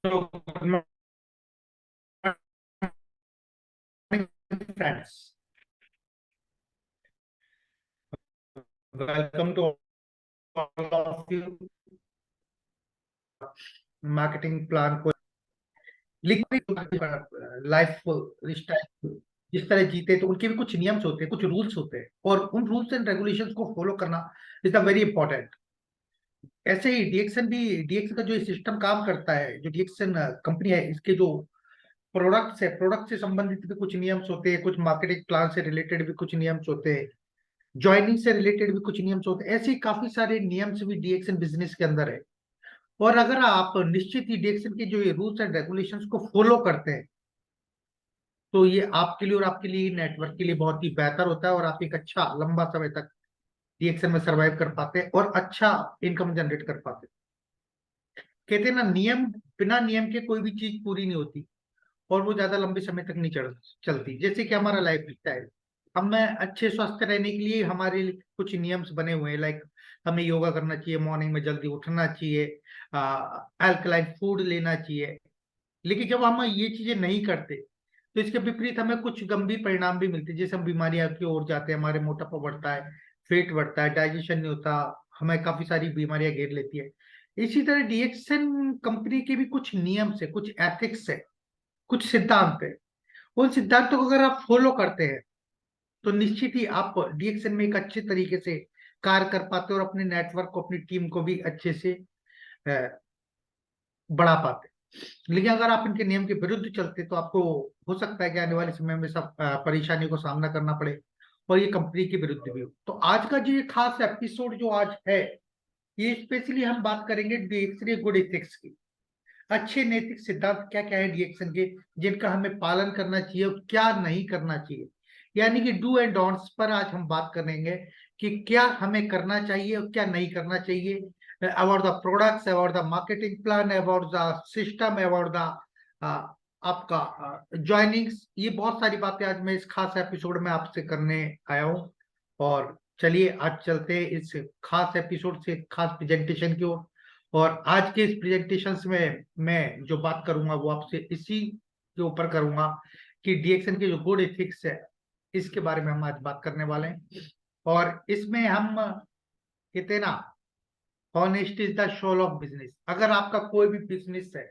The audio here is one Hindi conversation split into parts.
So, good morning, friends. Welcome to all of you. Marketing plan को लाइफ स्टाइल जिस तरह जीते तो उनके भी कुछ नियम्स होते हैं, कुछ रूल्स होते हैं, और उन रूल्स एंड रेगुलेशंस को फॉलो करना इज द वेरी इंपॉर्टेंट। ऐसे ही डीएक्सन का जो सिस्टम काम करता है, जो डीएक्सन कंपनी है, इसके जो प्रोडक्ट्स है, प्रोडक्ट से संबंधित भी कुछ नियम्स होते हैं, कुछ मार्केटिंग प्लान से रिलेटेड भी कुछ नियम्स होते हैं, ज्वाइनिंग से रिलेटेड भी कुछ नियम्स होते हैं। ऐसे ही काफी सारे नियम्स भी डीएक्सन बिजनेस के अंदर है। और अगर आप निश्चित ही डीएक्सन के जो ये रूल्स एंड रेगुलेशंस को फॉलो करते हैं, तो ये आपके लिए और आपके लिए नेटवर्क के लिए बहुत ही बेहतर होता है, और आप एक अच्छा लंबा समय तक डीएक्सन में सरवाइव कर पाते हैं और अच्छा इनकम जनरेट कर पाते हैं। कहते हैं ना, नियम, बिना नियम के कोई भी चीज पूरी नहीं होती, और वो ज्यादा लंबे समय तक नहीं चलती। जैसे कि हमारा लाइफ स्टाइल, हमें अच्छे स्वस्थ रहने के लिए हमारे लिए कुछ नियम्स बने हुए हैं। लाइक हमें योगा करना चाहिए, मॉर्निंग में जल्दी उठना चाहिए, अल्कलाइन फूड लेना चाहिए। लेकिन जब हम ये चीजें नहीं करते, तो इसके विपरीत हमें कुछ गंभीर परिणाम भी मिलते हैं। जैसे हम बीमारियां की ओर जाते हैं, हमारे मोटापा बढ़ता है, पेट बढ़ता है, डाइजेशन नहीं होता, हमें काफी सारी बीमारियां घेर लेती है। इसी तरह डीएक्सन कंपनी के भी कुछ नियम है, कुछ एथिक्स है, कुछ सिद्धांत है। उन सिद्धांतों को अगर आप फॉलो करते हैं, तो निश्चित ही आप डीएक्सन में एक अच्छे तरीके से कार्य कर पाते हैं, और अपने नेटवर्क को, अपनी टीम को भी अच्छे से अ, बढ़ा पाते हैं। लेकिन अगर आप इनके नियम के विरुद्ध चलते, तो आपको हो सकता है कि आने वाले समय में सब परेशानियों को सामना करना पड़े, और ये कंपनी के विरुद्ध भी हो। तो आज का जो ये खास एपिसोड जो आज है, ये स्पेशली हम बात करेंगे डीएक्सन गुड एथिक्स की। अच्छे नैतिक सिद्धांत क्या क्या है डीएक्सन के, जिनका हमें पालन करना चाहिए और क्या नहीं करना चाहिए। यानी कि डू एंड डोंट्स पर आज हम बात करेंगे, कि क्या हमें करना चाहिए और क्या नहीं करना चाहिए, about the products, about the marketing plan, about the system, about the आपका ज्वाइनिंग्स। ये बहुत सारी बातें आज मैं इस खास एपिसोड में आपसे करने आया हूँ। और चलिए आज चलते हैं इस खास एपिसोड से खास प्रेजेंटेशन की ओर। और आज के इस प्रेजेंटेशन में मैं जो बात करूंगा वो आपसे इसी के ऊपर करूंगा, कि डीएक्सन के जो गुड एथिक्स है, इसके बारे में हम आज बात करने वाले हैं। और इसमें हम कहते हैं ना, honest is the soul of business. अगर आपका कोई भी बिजनेस है,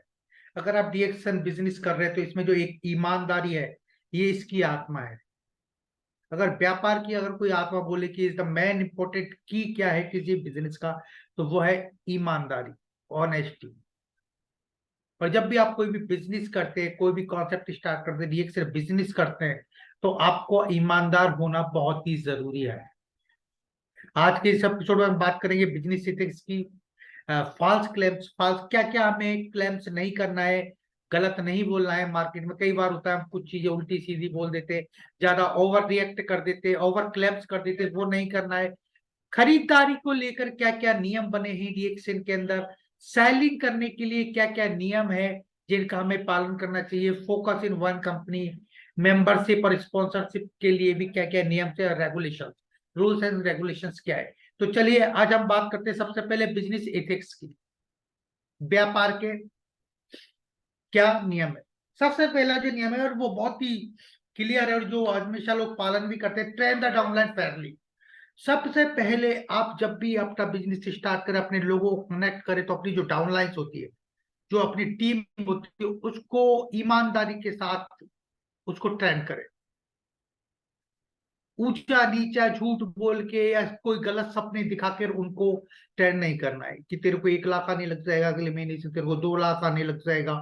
अगर आप डीएक्सन बिजनेस कर रहे हैं, तो इसमें जो एक ईमानदारी है, ये इसकी आत्मा है। अगर व्यापार की अगर कोई आत्मा बोले कि इज द मेन इंपॉर्टेंट की क्या है किसी बिजनेस का, तो वो है ईमानदारी, ऑनेस्टी। और जब भी आप कोई भी बिजनेस करते हैं, कोई भी कॉन्सेप्ट स्टार्ट करते हैं, एक सिर्फ बिजनेस करते हैं, तो आपको ईमानदार होना बहुत ही जरूरी है। आज के इस एपिसोड में हम बात करेंगे बिजनेस एथिक्स की। फॉल्स क्लेम्स, फॉल्स क्या क्या हमें क्लेम्स नहीं करना है, गलत नहीं बोलना है। मार्केट में कई बार होता है, हम कुछ चीजें उल्टी सीधी बोल देते, ज्यादा ओवर रिएक्ट कर देते, ओवर क्लेम्स कर देते, वो नहीं करना है। खरीदारी को लेकर क्या क्या नियम बने हैं डीएक्सन के अंदर, सेलिंग करने के लिए क्या क्या नियम है जिनका हमें पालन करना चाहिए, focus in one company, membership और स्पॉन्सरशिप के लिए भी क्या क्या नियम है, रेगुलेशन, रूल्स एंड रेगुलेशंस क्या है। तो चलिए आज हम बात करते हैं सबसे पहले बिजनेस एथिक्स की। व्यापार के क्या नियम है। सबसे पहला जो नियम है, और वो बहुत ही क्लियर है, और जो हमेशा लोग पालन भी करते हैं, ट्रेन द डाउनलाइन फेयरली। सबसे पहले आप जब भी अपना बिजनेस स्टार्ट करें, अपने लोगों को कनेक्ट करें, तो अपनी जो डाउनलाइंस होती है, जो अपनी टीम होती है, उसको ईमानदारी के साथ उसको ट्रेंड करें। ऊंचा नीचा झूठ बोल के या कोई गलत सपने दिखाकर उनको ट्रेंड नहीं करना है, कि तेरे को 1 लाख आने लग जाएगा अगले महीने से, तेरे को 2 लाख आने लग जाएगा,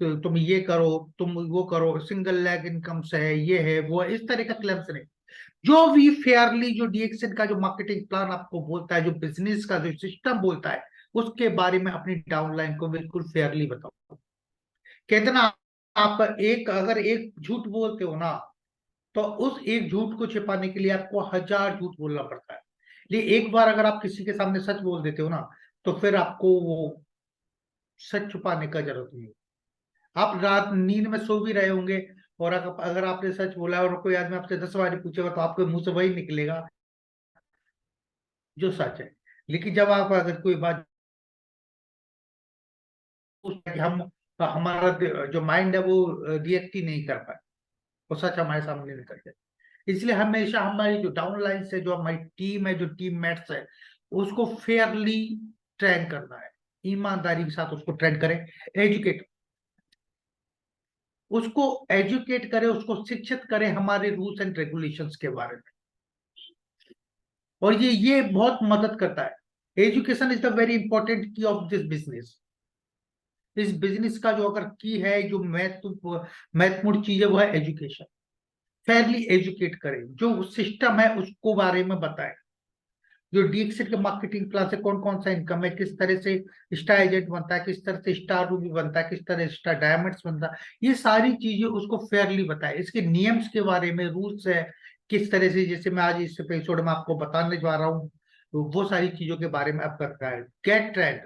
तो तुम ये करो, तुम वो करो, सिंगल लैग इनकम से है, ये है वो है, इस तरह का क्लेम्स नहीं। जो भी फेयरली, जो डीएक्सन का जो मार्केटिंग प्लान आपको बोलता है, जो बिजनेस का जो सिस्टम बोलता है, उसके बारे में अपनी डाउनलाइन को बिल्कुल फेयरली बताओ। कहते ना, आप एक अगर एक झूठ बोलते हो ना, तो उस एक झूठ को छिपाने के लिए आपको 1000 झूठ बोलना पड़ता है। लेकिन एक बार अगर आप किसी के सामने सच बोल देते हो ना, तो फिर आपको वो सच छुपाने का जरूरत नहीं है। आप रात नींद में सो भी रहे होंगे, और अगर आपने सच बोला और कोई आदमी आपसे 10 बार पूछेगा, तो आपके मुंह से वही निकलेगा जो सच है। लेकिन जब आप अगर कोई बात पूछते हैं कि हम तो हमारा जो माइंड है वो रिएक्ट ही नहीं कर पाए, वो सच हमारे सामने निकल जाए। इसलिए हमेशा हमारी जो डाउनलाइन है, जो हमारी टीम है, जो टीम मेट्स है, उसको फेयरली ट्रेन करना है, ईमानदारी के साथ उसको ट्रेन करें, एजुकेट, उसको एजुकेट करें, उसको शिक्षित करें हमारे रूल्स एंड रेगुलेशंस के बारे में। और ये बहुत मदद करता है। Education is the very important की ऑफ दिस बिजनेस। इस बिजनेस का जो अगर की है, जो महत्वपूर्ण चीज है, वो है एजुकेशन। फेयरली एजुकेट करें, जो सिस्टम है उसको बारे में बताएं। जो डीएक्सेट के मार्केटिंग प्लान से कौन कौन सा इनकम है, किस तरह से स्टार एजेंट बनता है, किस तरह से स्टार रूबी बनता है, किस तरह से स्टार डायमंड्स बनता है, ये सारी चीजें उसको फेयरली बताएं। इसके नियम्स के बारे में, रूल्स है किस तरह से, जैसे मैं आज इस एपिसोड में आपको बताने जा रहा हूँ, तो वो सारी चीजों के बारे में आपका बताएं। गेट ट्रेंड,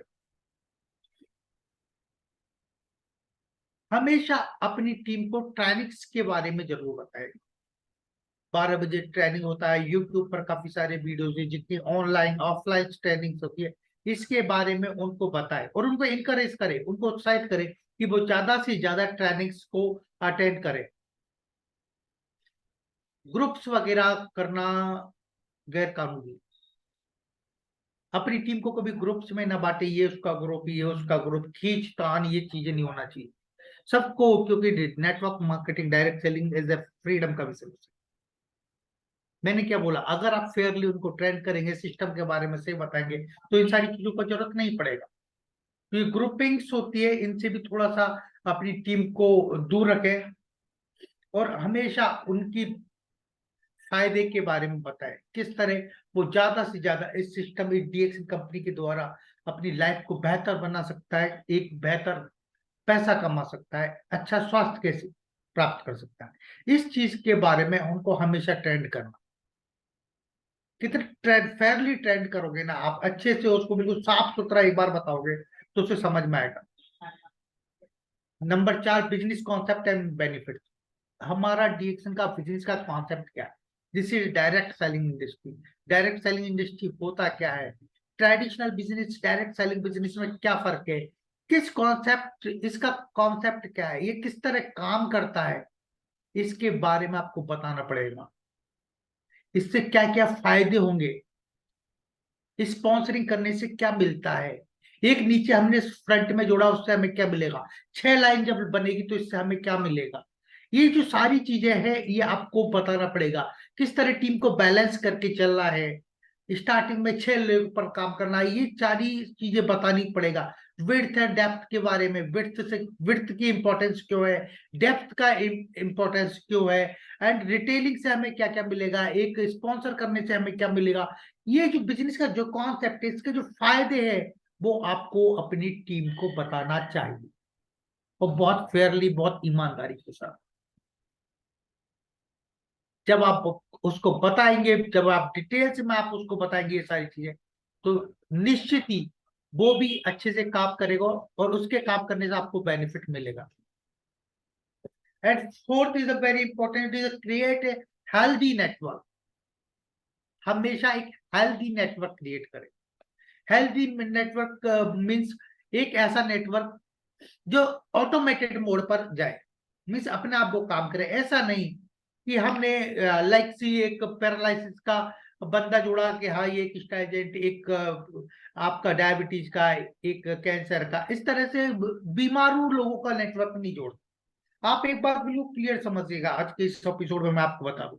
हमेशा अपनी टीम को ट्रेनिंग्स के बारे में जरूर बताएं। 12 बजे ट्रेनिंग होता है, यूट्यूब पर काफी सारे वीडियोज है, जितनी ऑनलाइन ऑफलाइन ट्रेनिंग होती है, इसके बारे में उनको बताएं और उनको इनकरेज करें, उनको उत्साहित करें कि वो ज्यादा से ज्यादा ट्रेनिंग्स को अटेंड करें। ग्रुप्स वगैरह करना गैर कानूनी, अपनी टीम को कभी ग्रुप्स में ना बांटे, ये उसका ग्रुप, ये उसका ग्रुप, खींच तान, ये चीजें नहीं होना चाहिए सबको, क्योंकि network marketing, direct selling is a freedom का विषय। मैंने क्या बोला, अगर आप फेयरली उनको ट्रेन करेंगे, सिस्टम के बारे में से बताएंगे, तो इन सारी चीजों का जरूरत नहीं पड़ेगा। तो ये ग्रुपिंग्स होती है, इनसे भी थोड़ा सा अपनी टीम को दूर रखें और हमेशा उनकी फायदे के बारे में बताएं, किस तरह वो ज्यादा से ज्यादा इस सिस्टम, इस डीएक्स कंपनी के द्वारा अपनी लाइफ को बेहतर बना सकता है, एक बेहतर पैसा कमा सकता है, अच्छा स्वास्थ्य कैसे प्राप्त कर सकता है, इस चीज के बारे में उनको हमेशा ट्रेंड करना। कितने ट्रेंड, फेयरली ट्रेंड करोगे ना आप, अच्छे से उसको बिल्कुल साफ सुथरा एक बार बताओगे, तो उसे समझ में आएगा। Number 4, business concept and benefit. हमारा डीएक्शन का बिजनेस का कॉन्सेप्ट क्या है? This is direct selling industry. Direct selling industry होता क्या है? Traditional business, direct selling business में क्या फर्क है? किस कॉन्सेप्ट, इसका कॉन्सेप्ट क्या है, ये किस तरह काम करता है, इसके बारे में आपको बताना पड़ेगा। इससे क्या क्या फायदे होंगे, स्पॉन्सरिंग करने से क्या मिलता है, एक नीचे हमने फ्रंट में जोड़ा, उससे हमें क्या मिलेगा, 6 लाइन जब बनेगी तो इससे हमें क्या मिलेगा, ये जो सारी चीजें हैं ये आपको बताना पड़ेगा। किस तरह टीम को बैलेंस करके चलना है, स्टार्टिंग में 6 लेवल पर काम करना है, ये सारी चीजें बतानी पड़ेगा। विड्थ एंड डेप्थ के बारे में, विड्थ की इंपॉर्टेंस क्यों है, डेप्थ का इंपॉर्टेंस क्यों है, एंड रिटेलिंग से हमें क्या क्या मिलेगा, एक स्पॉन्सर करने से हमें क्या मिलेगा। ये जो बिजनेस का जो कॉन्सेप्ट है, इसके जो फायदे हैं, वो आपको अपनी टीम को बताना चाहिए, और बहुत फेयरली, बहुत ईमानदारी के साथ। जब आप उसको बताएंगे, जब आप डिटेल्स में आप उसको बताएंगे ये सारी चीजें, तो निश्चित ही वो भी अच्छे से काम करेगा, और उसके काम करने से आपको बेनिफिट मिलेगा। And fourth is a very important, is create a healthy network. हमेशा एक हेल्दी नेटवर्क क्रिएट करें। हेल्दी नेटवर्क मीन्स एक ऐसा नेटवर्क जो ऑटोमेटेड मोड पर जाए, मीन्स अपने आप वो काम करे। ऐसा नहीं कि हमने लाइक सी एक पैरालिसिस का बंदा जोड़ा कि हाँ ये एक स्टाइजेंट, एक आपका डायबिटीज का, एक कैंसर का, इस तरह से बीमारू लोगों का नेटवर्क नहीं जोड़। आप एक बार बिल्कुल क्लियर समझिएगा, आज के इस एपिसोड में मैं आपको बता दूं,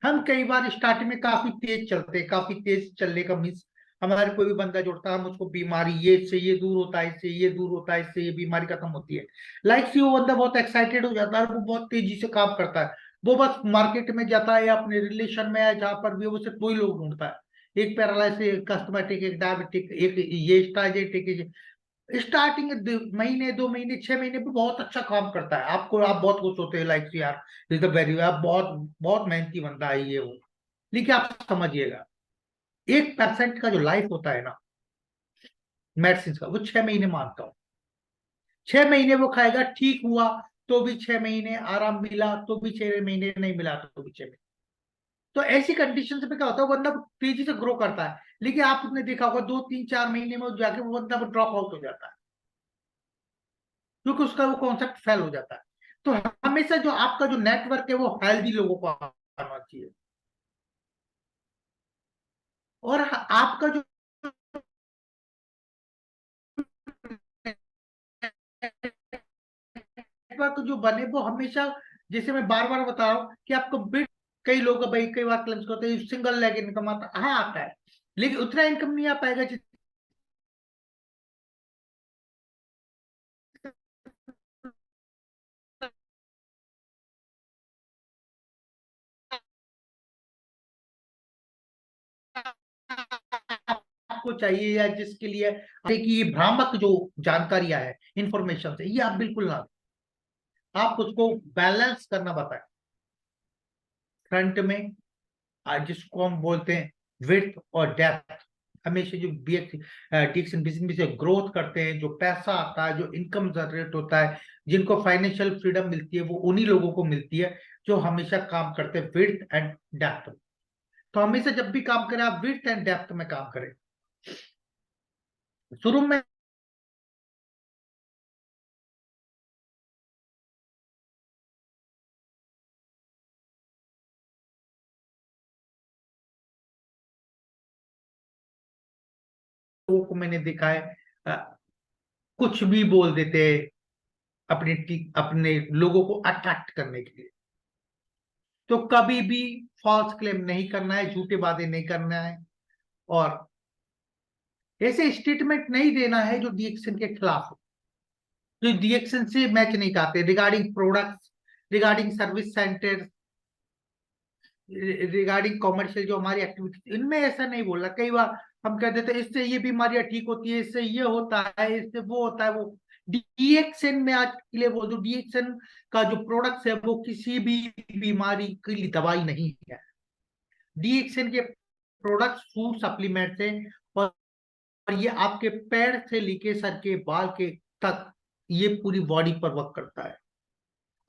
हम कई बार स्टार्टिंग में काफी तेज चलते हैं, काफी तेज चलने का मीन्स हमारे कोई भी बंदा जुड़ता है, हम उसको बीमारी, ये इससे ये दूर होता है, इससे ये दूर होता है, इससे ये बीमारी खत्म होती है, लाइक सी वो बंदा बहुत एक्साइटेड हो जाता है, वो बहुत तेजी से काम करता है, वो बस मार्केट में जाता है या अपने रिलेशन में है जहां पर भी, वो सिर्फ वही लोग ढूंढता है, एक पैरालाइसिस, एक कस्टमेटिक, एक डायबिटिक, एक ये स्टाइजेट, एक स्टार्टिंग महीने, 2 महीने, 6 महीने पे बहुत अच्छा काम करता है, आपको, आप बहुत खुश होते हैं, लाइक यार इज द वेरी, आप बहुत बहुत मेहनती बंदा है ये वो। लेकिन आप समझिएगा, 1% का जो लाइफ होता है ना मेडिसिन का, वो 6 महीने मानता हूँ। 6 महीने वो खाएगा, ठीक हुआ तो भी 6 महीने, आराम मिला तो भी 6 महीने, नहीं मिला तो भी 6 महीने। तो ऐसी कंडीशन में क्या होता है, वो बंदा तेजी से ग्रो करता है, लेकिन आपने देखा होगा 2 3 4 महीने में जाके वो बंदा ड्रॉप आउट हो जाता है। क्योंकि उसका वो कॉन्सेप्ट फेल हो जाता है। तो हमेशा जो आपका जो नेटवर्क है वो हेल्दी लोगों को आना चाहिए। और आपका जो नेटवर्क जो बने वो हमेशा, जैसे मैं बार बार बता रहा हूँ कि आपको बिट, कई लोग भाई कई बार क्लेम्स करते हैं सिंगल लेग इनकम आता, हाँ आता है, लेकिन उतना इनकम नहीं आ पाएगा जितना आपको चाहिए, या जिसके लिए कि ये भ्रामक जो जानकारियां है इंफॉर्मेशन है, ये आप बिल्कुल ना दें। आप उसको बैलेंस करना बताएं फ्रंट में, जिसको हम बोलते हैं विड्थ और डेप्थ। हमेशा जो डीएक्शन बिजनेस में ग्रोथ करते हैं, जो पैसा आता है, जो इनकम जनरेट होता है, जिनको फाइनेंशियल फ्रीडम मिलती है, वो उन्हीं लोगों को मिलती है जो हमेशा काम करते हैं विड्थ एंड डेप्थ। तो हमेशा जब भी काम करें आप विड्थ एंड डेप्थ में काम करें। शुरू में लोगों को मैंने देखा है अ, कुछ भी बोल देते हैं अपने लोगों को अट्रैक्ट करने के लिए। तो कभी भी फॉल्स क्लेम नहीं करना है, झूठे वादे नहीं करना है, और ऐसे स्टेटमेंट नहीं देना है जो डीएक्शन के खिलाफ हो, जो डीएक्शन से मैच नहीं खाते, regarding products, regarding service centre, regarding commercial जो हमारी एक्टिविटी, इनमें ऐसा नहीं बोलना। कई बार हम कह देते हैं इससे ये बीमारियां ठीक होती है, इससे ये होता है, इससे वो होता है। वो डीएक्सन में आज के लिए बोल दो, डीएक्सन का जो प्रोडक्ट्स है वो किसी भी बीमारी के लिए दवाई नहीं है। डीएक्सन के प्रोडक्ट्स फूड सप्लीमेंट्स है, और ये आपके पैर से लेके सर के बाल के तक ये पूरी बॉडी पर वर्क करता है।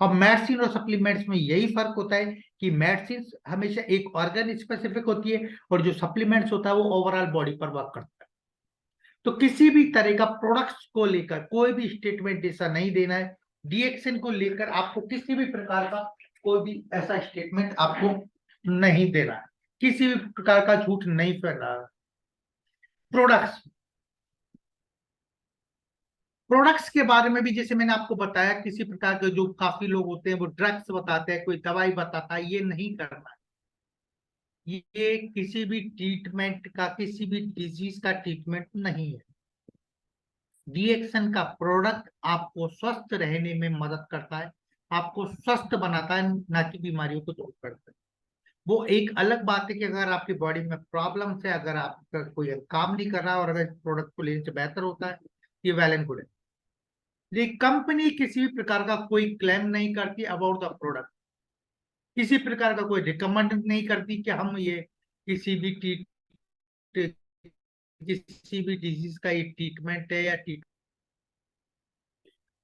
अब मेडिसिन और सप्लीमेंट्स में यही फर्क होता है कि मेडिसिन हमेशा एक ऑर्गन स्पेसिफिक होती है, और जो सप्लीमेंट्स होता है वो ओवरऑल बॉडी पर वर्क करता है। तो किसी भी तरह का प्रोडक्ट्स को लेकर कोई भी स्टेटमेंट ऐसा नहीं देना है। डीएक्शन को लेकर आपको किसी भी प्रकार का कोई भी ऐसा स्टेटमेंट आपको नहीं देना है, किसी भी प्रकार का झूठ नहीं फैलाना है। प्रोडक्ट्स प्रोडक्ट्स के बारे में भी जैसे मैंने आपको बताया, किसी प्रकार के जो काफी लोग होते हैं वो ड्रग्स बताते हैं, कोई दवाई बताता है, ये नहीं करना है। ये किसी भी ट्रीटमेंट का, किसी भी डिजीज का ट्रीटमेंट नहीं है। डीएक्शन का प्रोडक्ट आपको स्वस्थ रहने में मदद करता है, आपको स्वस्थ बनाता है, ना कि बीमारियों को दूर करता है। वो एक अलग बात है कि अगर आपकी बॉडी में प्रॉब्लम है, अगर आपका कोई काम नहीं कर रहा और अगर इस प्रोडक्ट को लेने से बेहतर होता है, ये वेल एंड गुड है। ये कंपनी किसी भी प्रकार का कोई क्लेम नहीं करती अबाउट द प्रोडक्ट, किसी प्रकार का कोई रिकमेंड नहीं करती कि हम ये किसी भी किसी भी डिजीज का एक ट्रीटमेंट है या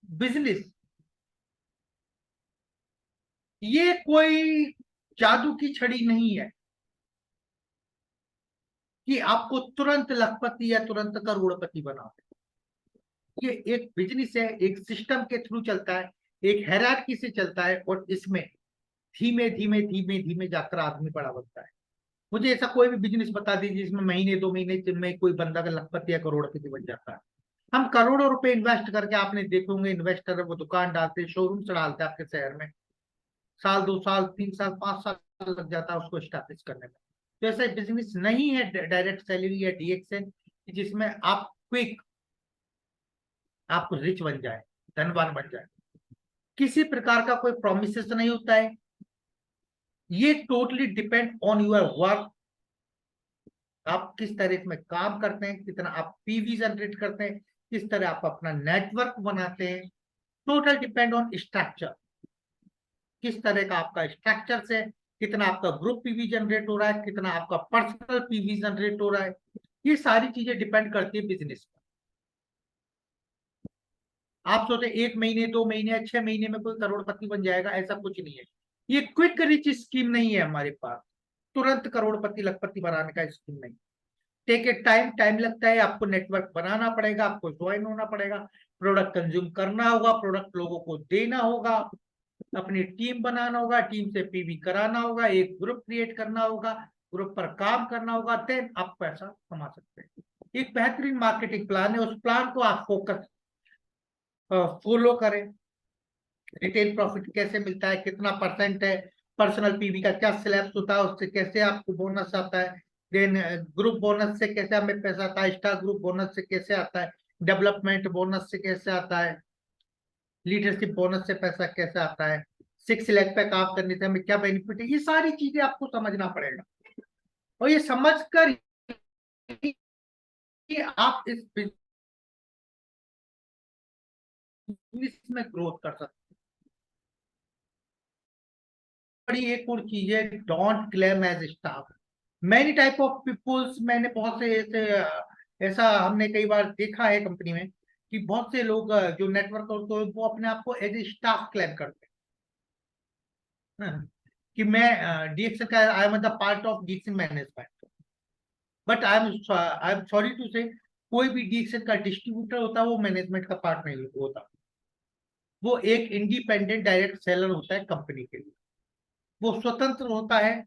बिजनेस। ये कोई जादू की छड़ी नहीं है कि आपको तुरंत लखपति या तुरंत करोड़पति बना। ये एक बिजनेस है, एक सिस्टम के थ्रू चलता है, एक हायरार्की से चलता है, और इसमें धीमे धीमे धीमे धीमे जाकर आदमी बड़ा बनता है। मुझे ऐसा कोई भी बिजनेस बता दीजिए जिसमें महीने 2 महीने में कोई बंदा का लखपति या करोड़पति बन जाता है। हम करोड़ों रुपए इन्वेस्ट करके, आपने देखे होंगे इन्वेस्टर वो दुकान डालते, शोरूम चढ़ाते आपके शहर में, साल 2 साल 3 साल 5 साल लग जाता है उसको स्टैब्लिश करने में। तो ऐसा बिजनेस नहीं है डायरेक्ट सैलरी या डीएक्सएन जिसमें आप क्विक आप रिच बन जाए, धनवान बन जाए। किसी प्रकार का कोई प्रोमिस नहीं होता है। ये totally depend on your work, आप किस तरह में काम करते हैं, कितना आप पीवी जनरेट करते हैं, किस तरह आप अपना नेटवर्क बनाते हैं। टोटल डिपेंड ऑन स्ट्रक्चर, किस तरह का आपका स्ट्रक्चर से, कितना आपका ग्रुप पीवी जनरेट हो रहा है, कितना आपका पर्सनल पीवी जनरेट हो रहा है। ये सारी चीजें डिपेंड करती है बिजनेस पर। आप सोचे 1 महीने 2 महीने या 6 महीने में कोई करोड़पति बन जाएगा, ऐसा कुछ नहीं है। ये क्विक रिच स्कीम नहीं है हमारे पास, तुरंत करोड़पति लखपति बनाने का स्कीम नहीं। टेक ए टाइम, टाइम लगता है, आपको नेटवर्क बनाना पड़ेगा, आपको ज्वाइन होना पड़ेगा, प्रोडक्ट कंज्यूम करना होगा, प्रोडक्ट लोगों को देना होगा, अपनी टीम बनाना होगा, टीम से पीवी कराना होगा, एक ग्रुप क्रिएट करना होगा, ग्रुप पर काम करना होगा, देन आप पैसा कमा सकते हैं। एक बेहतरीन मार्केटिंग प्लान है, उस प्लान को आप फोकस फॉलो करें। रिटेल प्रॉफिट कैसे मिलता है, कितना परसेंट है, पर्सनल पीवी का क्या स्लैब्स होता है, उससे कैसे आपको बोनस आता है, देन ग्रुप बोनस से कैसे हमें पैसा आता है, स्टार ग्रुप बोनस से कैसे आता है, डेवलपमेंट बोनस से कैसे आता है, लीडरशिप बोनस से पैसा कैसे आता है, 6 लाख पे काम करने से हमें क्या बेनिफिट है, ये सारी चीजें आपको समझना पड़ेगा। और ये समझ कर आप इस बिजनेस में ग्रोथ कर सकते हैं। बड़ी एक और चीज है, don't claim as staff. Many type of peoples, मैंने बहुत से ऐसा हमने कई बार देखा है कंपनी में कि बहुत से लोग जो नेटवर्क होते हैं वो अपने आप को एज ए स्टाफ क्लेम करते हैं। कि मैं डीएक्सन का, I am the part of DXN management, but I am sorry to say, कोई भी डीएक्सन का डिस्ट्रीब्यूटर होता है वो मैनेजमेंट का पार्ट नहीं होता। वो एक इंडिपेंडेंट डायरेक्ट सेलर होता है कंपनी के लिए, वो स्वतंत्र होता है,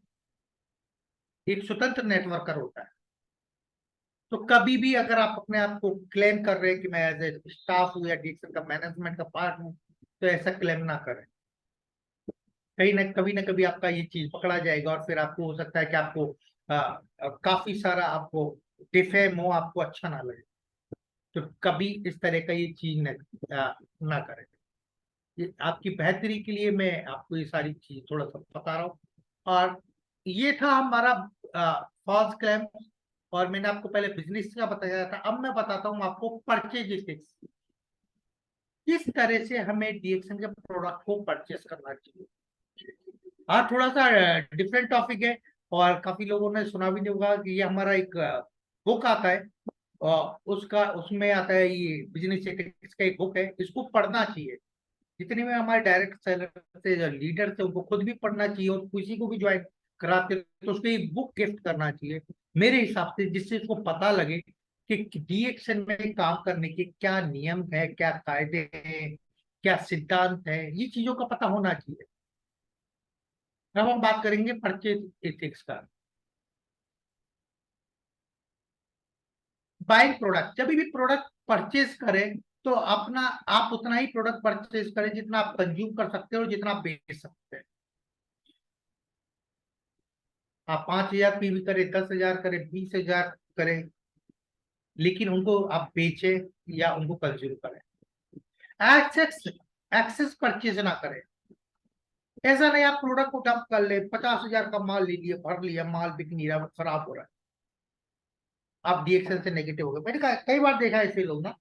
एक स्वतंत्र नेटवर्कर होता है। तो कभी भी अगर आप अपने आप को क्लेम कर रहे हैं कि मैं एज ए स्टाफ हूँ या डीएक्सन का मैनेजमेंट का पार्ट हूँ, तो ऐसा क्लेम ना करें। कहीं ना कभी आपका ये चीज पकड़ा जाएगा और फिर आपको हो सकता है कि आपको काफी सारा आपको डिफेम हो, आपको अच्छा ना लगे। तो कभी इस तरह का ये चीज ना करें। ये आपकी बेहतरी के लिए मैं आपको ये सारी चीज थोड़ा सा बता रहा हूँ। और ये था हमारा फॉल्स क्लेम। और मैंने आपको पहले बिजनेस का बताया था, अब मैं बताता हूँ आपको परचेज एथिक्स, किस तरह से हमें डीएक्सन के प्रोडक्ट को परचेस करना चाहिए। हाँ, थोड़ा सा डिफरेंट टॉपिक है, और काफी लोगों ने सुना भी नहीं होगा कि ये हमारा एक बुक आता है, और उसका उसमें आता है, ये बिजनेस एथिक्स का एक बुक है, इसको पढ़ना चाहिए। जितने में हमारे डायरेक्ट सेलर से जो लीडर थे उनको खुद भी पढ़ना चाहिए, और किसी को भी ज्वाइन कराते तो उसको एक बुक गिफ्ट करना चाहिए मेरे हिसाब से, जिससे उसको पता लगे कि डीएक्शन में काम करने के क्या नियम है, क्या कायदे हैं, क्या सिद्धांत है, ये चीजों का पता होना चाहिए। अब हम बात करेंगे परचेज एथिक्स का। बाइंग प्रोडक्ट, जब भी प्रोडक्ट परचेज करें तो अपना आप उतना ही प्रोडक्ट परचेज करें जितना आप कंज्यूम कर सकते हो और जितना आप बेच सकते हैं। आप 5,000 पीवी करें, 10,000 करें, 20,000 करें, लेकिन उनको आप बेचें या उनको कंज्यूम करें। एक्सेस एक्सेस परचेज ना करें। ऐसा नहीं आप प्रोडक्ट को डंप कर ले, 50,000 का माल ले लिए, भर लिया, माल बिक नहीं रहा, खराब हो रहा है, आप डीएक्शन से नेगेटिव हो गए। मैंने कई बार देखा है ऐसे लोग ना,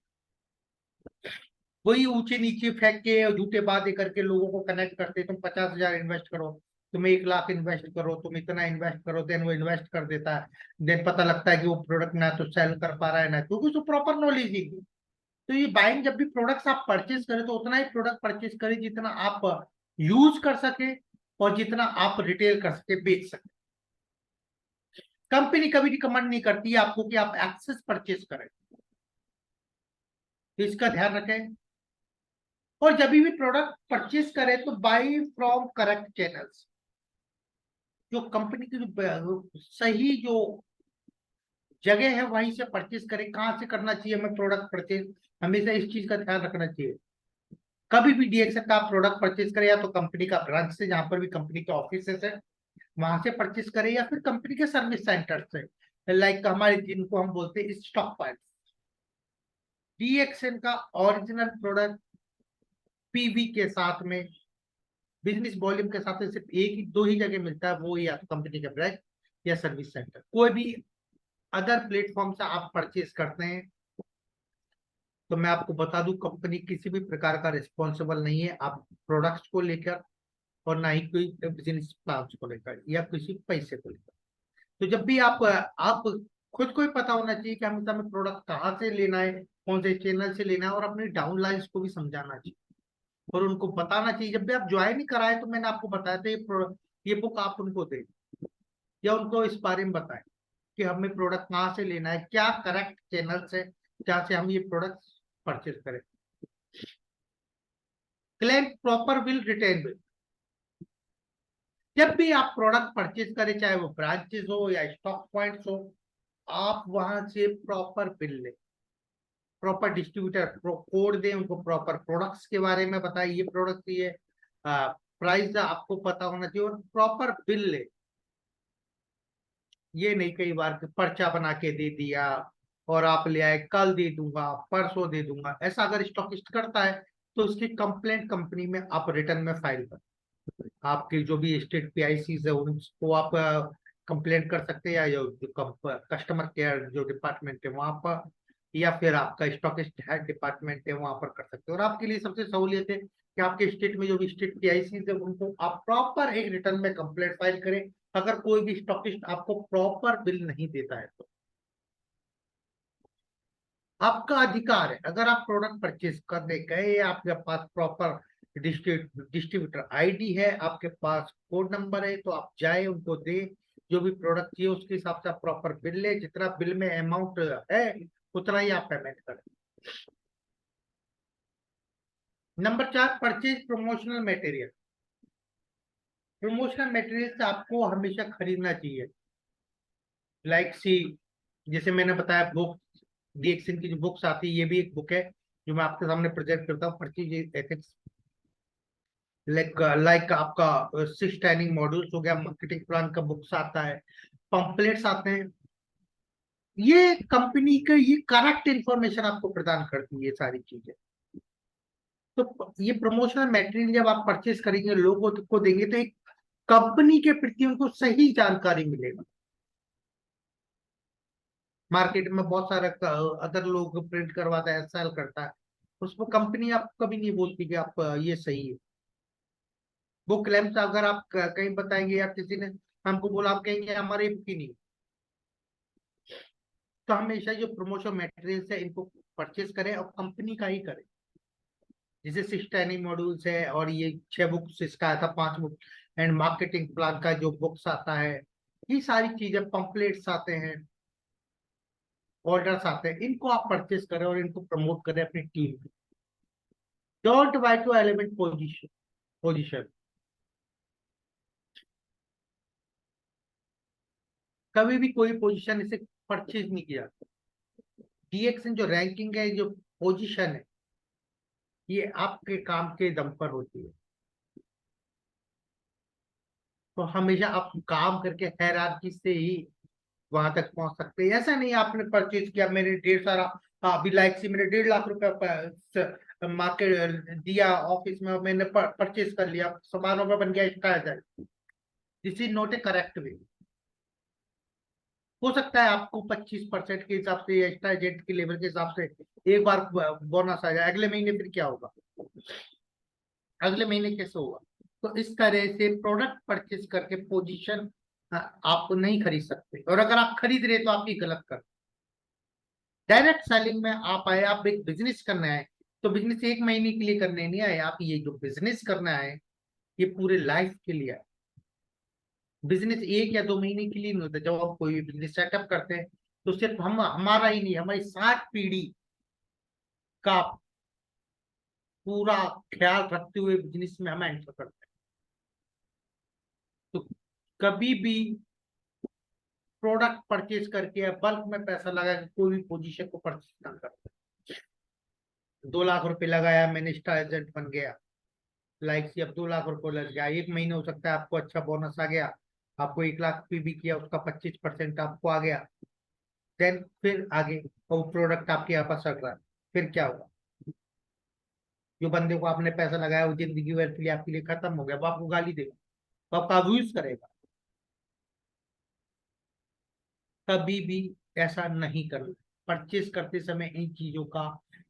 वही ऊंचे नीचे फेंक के और झूठे बातें करके लोगों को कनेक्ट करते, तुम 50,000 इन्वेस्ट करो, तुम 1 लाख इन्वेस्ट करो, तुम इतना इन्वेस्ट करो, देन वो इन्वेस्ट कर देता है। देन पता लगता है कि वो प्रोडक्ट ना तो सेल कर पा रहा है, ना क्योंकि उसको प्रॉपर नॉलेज ही नहीं। तो ये बाइंग, जब भी प्रोडक्ट्स आप परचेज करें तो उतना ही प्रोडक्ट परचेज करें जितना आप यूज कर सके और जितना आप रिटेल कर सके, बेच सके। कंपनी कभी रिकमेंड नहीं करती है आपको कि आप एक्सेस परचेज करें, तो इसका ध्यान रखें। और जब भी प्रोडक्ट परचेज करें तो बाई फ्रॉम करेक्ट चैनल्स, जो कंपनी की जो सही जो जगह है वहीं से परचेज करें। कहाँ से करना चाहिए हमें प्रोडक्ट परचेज, हमेशा इस चीज का ध्यान रखना चाहिए। कभी भी डीएक्सन का आप प्रोडक्ट परचेज करें या तो कंपनी का ब्रांच से, जहां पर भी कंपनी के ऑफिस है वहां से परचेज करें, या फिर कंपनी के सर्विस सेंटर से, लाइक हमारे जिनको हम बोलते हैं स्टॉक पॉइंट। डीएक्सन का ओरिजिनल प्रोडक्ट पीवी के साथ में, बिजनेस वॉल्यूम के साथ में सिर्फ एक ही दो ही जगह मिलता है, वो या तो कंपनी का ब्रांच या सर्विस सेंटर। कोई भी अदर प्लेटफॉर्म से आप परचेज करते हैं तो मैं आपको बता दूं, कंपनी किसी भी प्रकार का रिस्पॉन्सिबल नहीं है आप प्रोडक्ट्स को लेकर, और ना ही कोई बिजनेस प्लान को लेकर या किसी पैसे को लेकर। तो जब भी आप खुद को ही पता होना चाहिए कि हमें प्रोडक्ट कहाँ से लेना है, कौन से चैनल से लेना है, और अपने डाउनलाइंस को भी समझाना चाहिए और उनको बताना चाहिए। जब भी आप ज्वाइन ही कराए तो मैंने आपको बताया था, ये बुक आप उनको दें या उनको इस बारे में बताएं कि हमें प्रोडक्ट कहाँ से लेना है, क्या करेक्ट चैनल से जहाँ से हम ये प्रोडक्ट परचेज करें। Claim proper bill, written bill. जब भी आप प्रोडक्ट परचेज करें, चाहे वो ब्रांचेस हो या स्टॉक पॉइंट्स हो, आप वहां से प्रॉपर बिल लें, प्रॉपर डिस्ट्रीब्यूटर कोड दें उनको, प्रॉपर प्रोडक्ट्स के बारे में बताएं, ये प्रोडक्ट ये प्राइस आपको पता होना चाहिए, और प्रॉपर बिल ले। ये नहीं कई बार कि पर्चा बना के दे दिया और आप ले आए, कल दे दूंगा, परसों दे दूंगा। ऐसा अगर स्टॉकिस्ट करता है तो उसकी कंप्लेंट कंपनी में आप रिटर्न में फाइल कर, आपके जो भी स्टेट पीआईसी है उनको आप कंप्लेंट कर सकते हैं, या जो कस्टमर केयर जो डिपार्टमेंट है वहां पर, या फिर आपका स्टॉकिस्ट हेड डिपार्टमेंट है वहां पर कर सकते हैं। और आपके लिए सबसे सहूलियत है कि आपके स्टेट में जो भी स्टेट पीआईसी है उनको आप प्रॉपर एक रिटर्न में कंप्लेंट फाइल करें, अगर कोई भी स्टॉकिस्ट आपको प्रॉपर बिल नहीं देता है तो। आपका अधिकार है, अगर आप प्रोडक्ट परचेज करने गए, आपके पास प्रॉपर डिस्ट्रीब्यूटर आईडी है, आपके पास कोड नंबर है, तो आप जाए उनको दे, जो भी प्रोडक्ट चाहिए उसके हिसाब से आप प्रॉपर बिल ले, जितना बिल में अमाउंट है उतना ही आप पेमेंट करें। Number 4, purchase promotional material. Promotional material आपको हमेशा खरीदना चाहिए, लाइक सी, जैसे मैंने बताया बुक, डीएक्सन की जो बुक्स आती है, ये भी एक बुक है जो मैं आपके सामने प्रेजेंट करता हूँ, परचेज एथिक्स। लाइक आपका 6 ट्रेनिंग मॉड्यूल्स हो गया, मार्केटिंग प्लान का बुक्स आता है, पंपलेट्स आते हैं। ये कंपनी का ये करेक्ट इंफॉर्मेशन आपको प्रदान करती है ये सारी चीजें। तो ये प्रमोशनल मटेरियल जब आप परचेज करेंगे, लोगों को देंगे, तो एक कंपनी के प्रति उनको सही जानकारी मिलेगा। मार्केट में बहुत सारा अदर लोग प्रिंट करवाता है, सेल करता है, उसको कंपनी आपको कभी नहीं बोलती कि आप ये सही है। वो क्लेम्स अगर आप कहीं बताएंगे या किसी ने हमको बोला, आप कहेंगे हमारे की नहीं। तो हमेशा जो प्रमोशन मटेरियल्स है इनको परचेज करें और कंपनी का ही करें। जैसे 6 ट्रेनिंग मॉड्यूल्स है, और ये 6 बुक्स इसका आया था, 5 बुक, एंड मार्केटिंग प्लान का जो बुक्स आता है, ये सारी चीजें, पंपलेट्स आते हैं, ऑर्डर्स आते हैं, इनको आप परचेज करें और इनको प्रमोट करें अपनी टीम में। Don't by two element position. कभी भी कोई पोजीशन इसे परचेज नहीं किया। डीएक्सन जो रैंकिंग है, जो पोजीशन है, ये आपके काम के दम पर होती है। तो हमेशा आप काम करके हैरारकी से ही वहां तक पहुंच सकते हैं। ऐसा नहीं आपने परचेज किया, मेरे ढेर सारा, अभी लाइक सी मैंने 1.5 लाख रुपया मार्केट दिया ऑफिस में, मैंने परचेज कर लिया, सामानों में बन गया style. This is not A correct way. हो सकता है आपको 25% के हिसाब से या एक्स्ट्रा एजेंट के लेवल के हिसाब से एक बार बोनस आ जाए, अगले महीने फिर क्या होगा, अगले महीने कैसे होगा। तो इस तरह से प्रोडक्ट परचेज करके पोजीशन आप नहीं खरीद सकते, और अगर आप खरीद रहे तो आपकी गलत कर। डायरेक्ट सेलिंग में आप आए, आप एक बिजनेस करने आए, तो बिजनेस एक महीने के लिए करने नहीं आए आप, ये जो बिजनेस करना है ये पूरे लाइफ के लिए है। बिजनेस 1 या 2 महीने के लिए नहीं होता। जब हम कोई भी बिजनेस सेटअप करते हैं तो सिर्फ हम हमारा ही नहीं, हमारी 60 पीढ़ी का पूरा ख्याल रखते हुए बिजनेस में हम एंटर करते हैं। तो कभी भी प्रोडक्ट परचेज करके या बल्क में पैसा लगा के कोई भी पोजीशन को परचेज ना करते। 2 लाख रुपए लगाया, मैंने स्टार एजेंट बन गया, लाइक से अब 2 लाख रुपए लग गया, एक महीने हो सकता है आपको अच्छा बोनस आ गया, आपको 1 लाख भी किया, उसका 25% आपको आ गया। देन फिर आगे वो प्रोडक्ट आपके यहाँ पर चल रहा है, फिर क्या होगा। जो बंदे को आपने पैसा लगाया वो जिंदगी भर के लिए आपके लिए खत्म हो गया, वो आपको गाली देगा, वो आपका अब्यूज करेगा। कभी भी ऐसा नहीं करना। परचेज करते समय इन चीजों का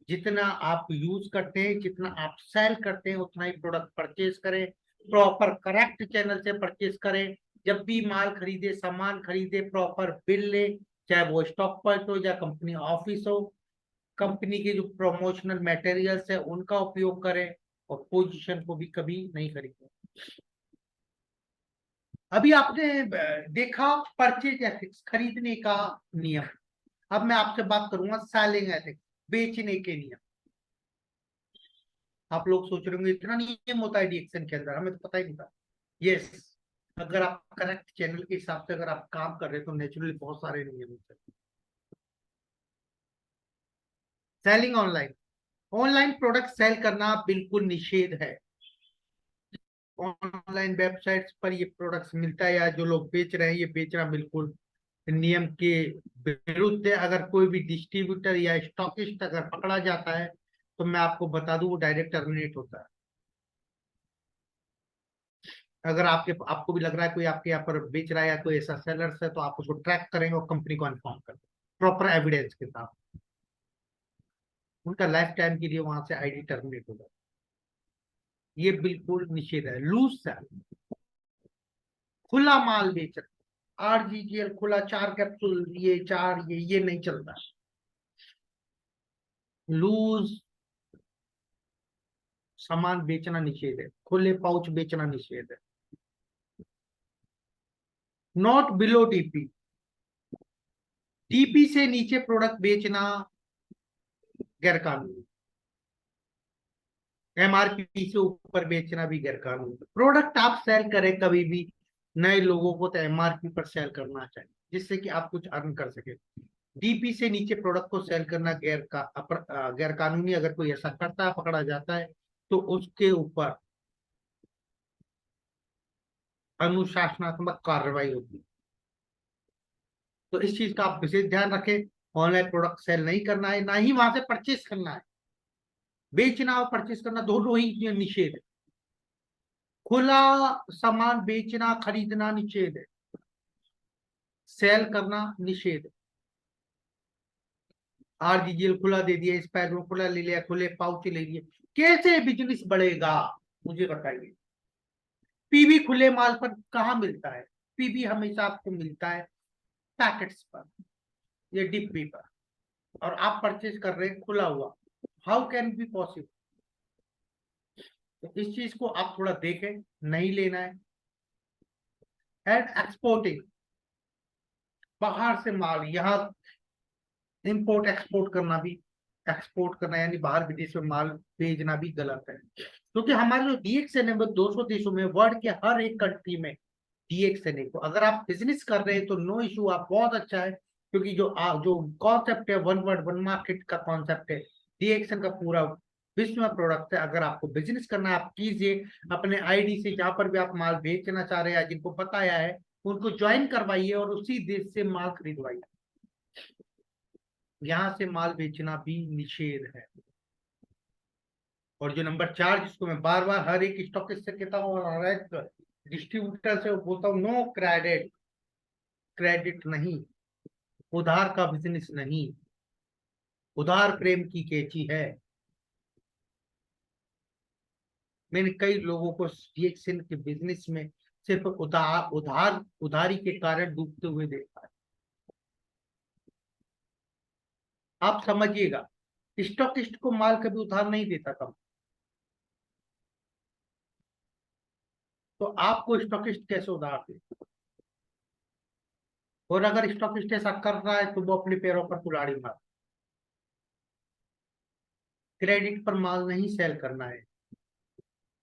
जितना आप यूज करते हैं, जितना आप सेल करते हैं, उतना ही प्रोडक्ट परचेज करें, प्रॉपर करेक्ट चैनल से परचेज करें। जब भी माल खरीदे, सामान खरीदे, प्रॉपर बिल ले, चाहे वो स्टॉक पॉइंट हो या कंपनी ऑफिस हो, कंपनी के जो प्रमोशनल मटेरियल्स है उनका उपयोग करें, और पोजीशन को भी कभी नहीं खरीदें। अभी आपने देखा परचेज एथिक्स, खरीदने का नियम। अब मैं आपसे बात करूंगा सेलिंग एथिक्स, बेचने के नियम। आप लोग सोच रहे होंगे इतना नियम होता है डीएक्शन के अंदर, हमें तो पता ही नहीं था। यस, अगर आप करेक्ट चैनल के हिसाब से अगर आप काम कर रहे हैं तो नेचुरली बहुत सारे नियम होते हैं। Selling online, online product sale करना बिल्कुल निषेध है। ऑनलाइन वेबसाइट्स पर ये प्रोडक्ट्स मिलता है या जो लोग बेच रहे हैं ये बेचना बिल्कुल नियम के विरुद्ध है। अगर कोई भी डिस्ट्रीब्यूटर या स्टॉकिस्ट अगर पकड़ा जाता है तो मैं आपको बता दूं वो डायरेक्ट टर्मिनेट होता है। अगर आपको भी लग रहा है कोई आपके यहाँ पर बेच रहा है या कोई ऐसा सेलर्स है तो आप उसको ट्रैक करेंगे और कंपनी को इन्फॉर्म करें प्रॉपर एविडेंस के साथ। उनका लाइफ टाइम के लिए वहां से आईडी टर्मिनेट होगा। ये बिल्कुल निषेध है। लूज सेल, खुला माल बेचना, आरजीजीएल खुला 4 कैप्सूल ये 4 ये नहीं चलता। लूज सामान बेचना निषेध है, खुले पाउच बेचना निषेध है। नॉट बिलो टीपी, टीपी से नीचे प्रोडक्ट बेचना गैर कानूनी। एमआरपी से ऊपर बेचना भी गैर कानूनी। प्रोडक्ट आप सेल करें कभी भी नए लोगों को तो एमआरपी पर सेल करना चाहिए जिससे कि आप कुछ अर्न कर सके। डीपी से नीचे प्रोडक्ट को सेल करना गैर कानूनी। अगर कोई ऐसा करता है पकड़ा जाता है तो उसके ऊपर अनुशासनात्मक कार्रवाई होती है। तो इस चीज का आप विशेष ध्यान रखें। ऑनलाइन प्रोडक्ट सेल नहीं करना है, ना ही वहां से परचेस करना है। बेचना और परचेस करना दोनों ही निषेध है। खुला सामान बेचना खरीदना निषेध है, सेल करना निषेध है। आरजीजीएल खुला दे दिया, स्पैगरो खुला ले लिया, खुले पाउच ले लिए, कैसे बिजनेस बढ़ेगा मुझे बताइए। पीवी खुले माल पर कहाँ मिलता है? पीवी हमेशा आपको मिलता है पैकेट्स पर या डिब्बी पर, और आप परचेज कर रहे हैं खुला हुआ। How can be possible? तो इस चीज को आप थोड़ा देखें, नहीं लेना है। एंड एक्सपोर्टिंग, बाहर से माल यहाँ इंपोर्ट एक्सपोर्ट करना भी, एक्सपोर्ट करना यानी बाहर विदेश में माल भेजना भी गलत है। क्योंकि हमारे जो डीएक्सएन है 200 देशों में, वर्ल्ड के हर एक कंट्री में डीएक्सएन है। तो अगर आप बिजनेस कर रहे हैं तो नो इशू, आप बहुत अच्छा है। क्योंकि जो कॉन्सेप्ट है वन वर्ल्ड वन मार्केट का कॉन्सेप्ट है, डीएक्सएन का पूरा विश्व में प्रोडक्ट है। अगर आपको बिजनेस करना है आप कीजिए, अपने आईडी से जहां पर भी आप माल बेचना चाह रहे हैं जिनको बताया है उनको ज्वाइन करवाइए और उसी देश से माल खरीदवाइए। यहां से माल बेचना भी निषेध है। और जो नंबर 4 जिसको मैं बार बार हर एक स्टॉकिस्ट से कहता हूँ और हर एक डिस्ट्रीब्यूटर से बोलता हूँ, नो क्रेडिट, क्रेडिट नहीं, उधार का बिजनेस नहीं। उधार प्रेम की कैची है। मैंने कई लोगों को डीएक्सएन के बिजनेस में सिर्फ उधारी के कारण डूबते हुए देखा है। आप समझिएगा, स्टॉकिस्ट को माल कभी उधार नहीं देता था। तो आपको स्टॉकिस्ट कैसे उधार दे? और अगर स्टॉकिस्ट ऐसा कर रहा है तो वो अपने पैरों पर कुल्हाड़ी मार। क्रेडिट पर माल नहीं सेल करना है,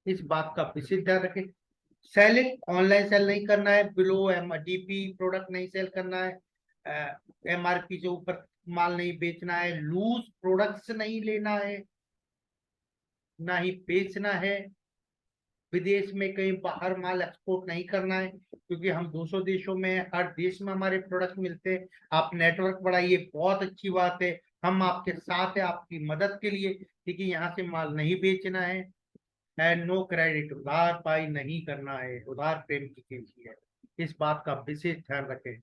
इस बात का विशेष ध्यान रखें। सेलिंग ऑनलाइन सेल नहीं करना है, बिलो एमडीपी प्रोडक्ट नहीं सेल करना है, एमआरपी से ऊपर माल नहीं बेचना है, लूज प्रोडक्ट्स नहीं लेना है, ना ही बेचना है। विदेश में कहीं बाहर माल एक्सपोर्ट नहीं करना है क्योंकि हम 200 देशों में, हर देश में हमारे प्रोडक्ट मिलते हैं। आप नेटवर्क बढ़ाइए, बहुत अच्छी बात है, हम आपके साथ हैं आपकी मदद के लिए। क्योंकि यहाँ से माल नहीं बेचना है। एंड नो क्रेडिट, उधार पाई नहीं करना है, उधार प्रेम की कीमती है। इस बात का विशेष ध्यान रखें।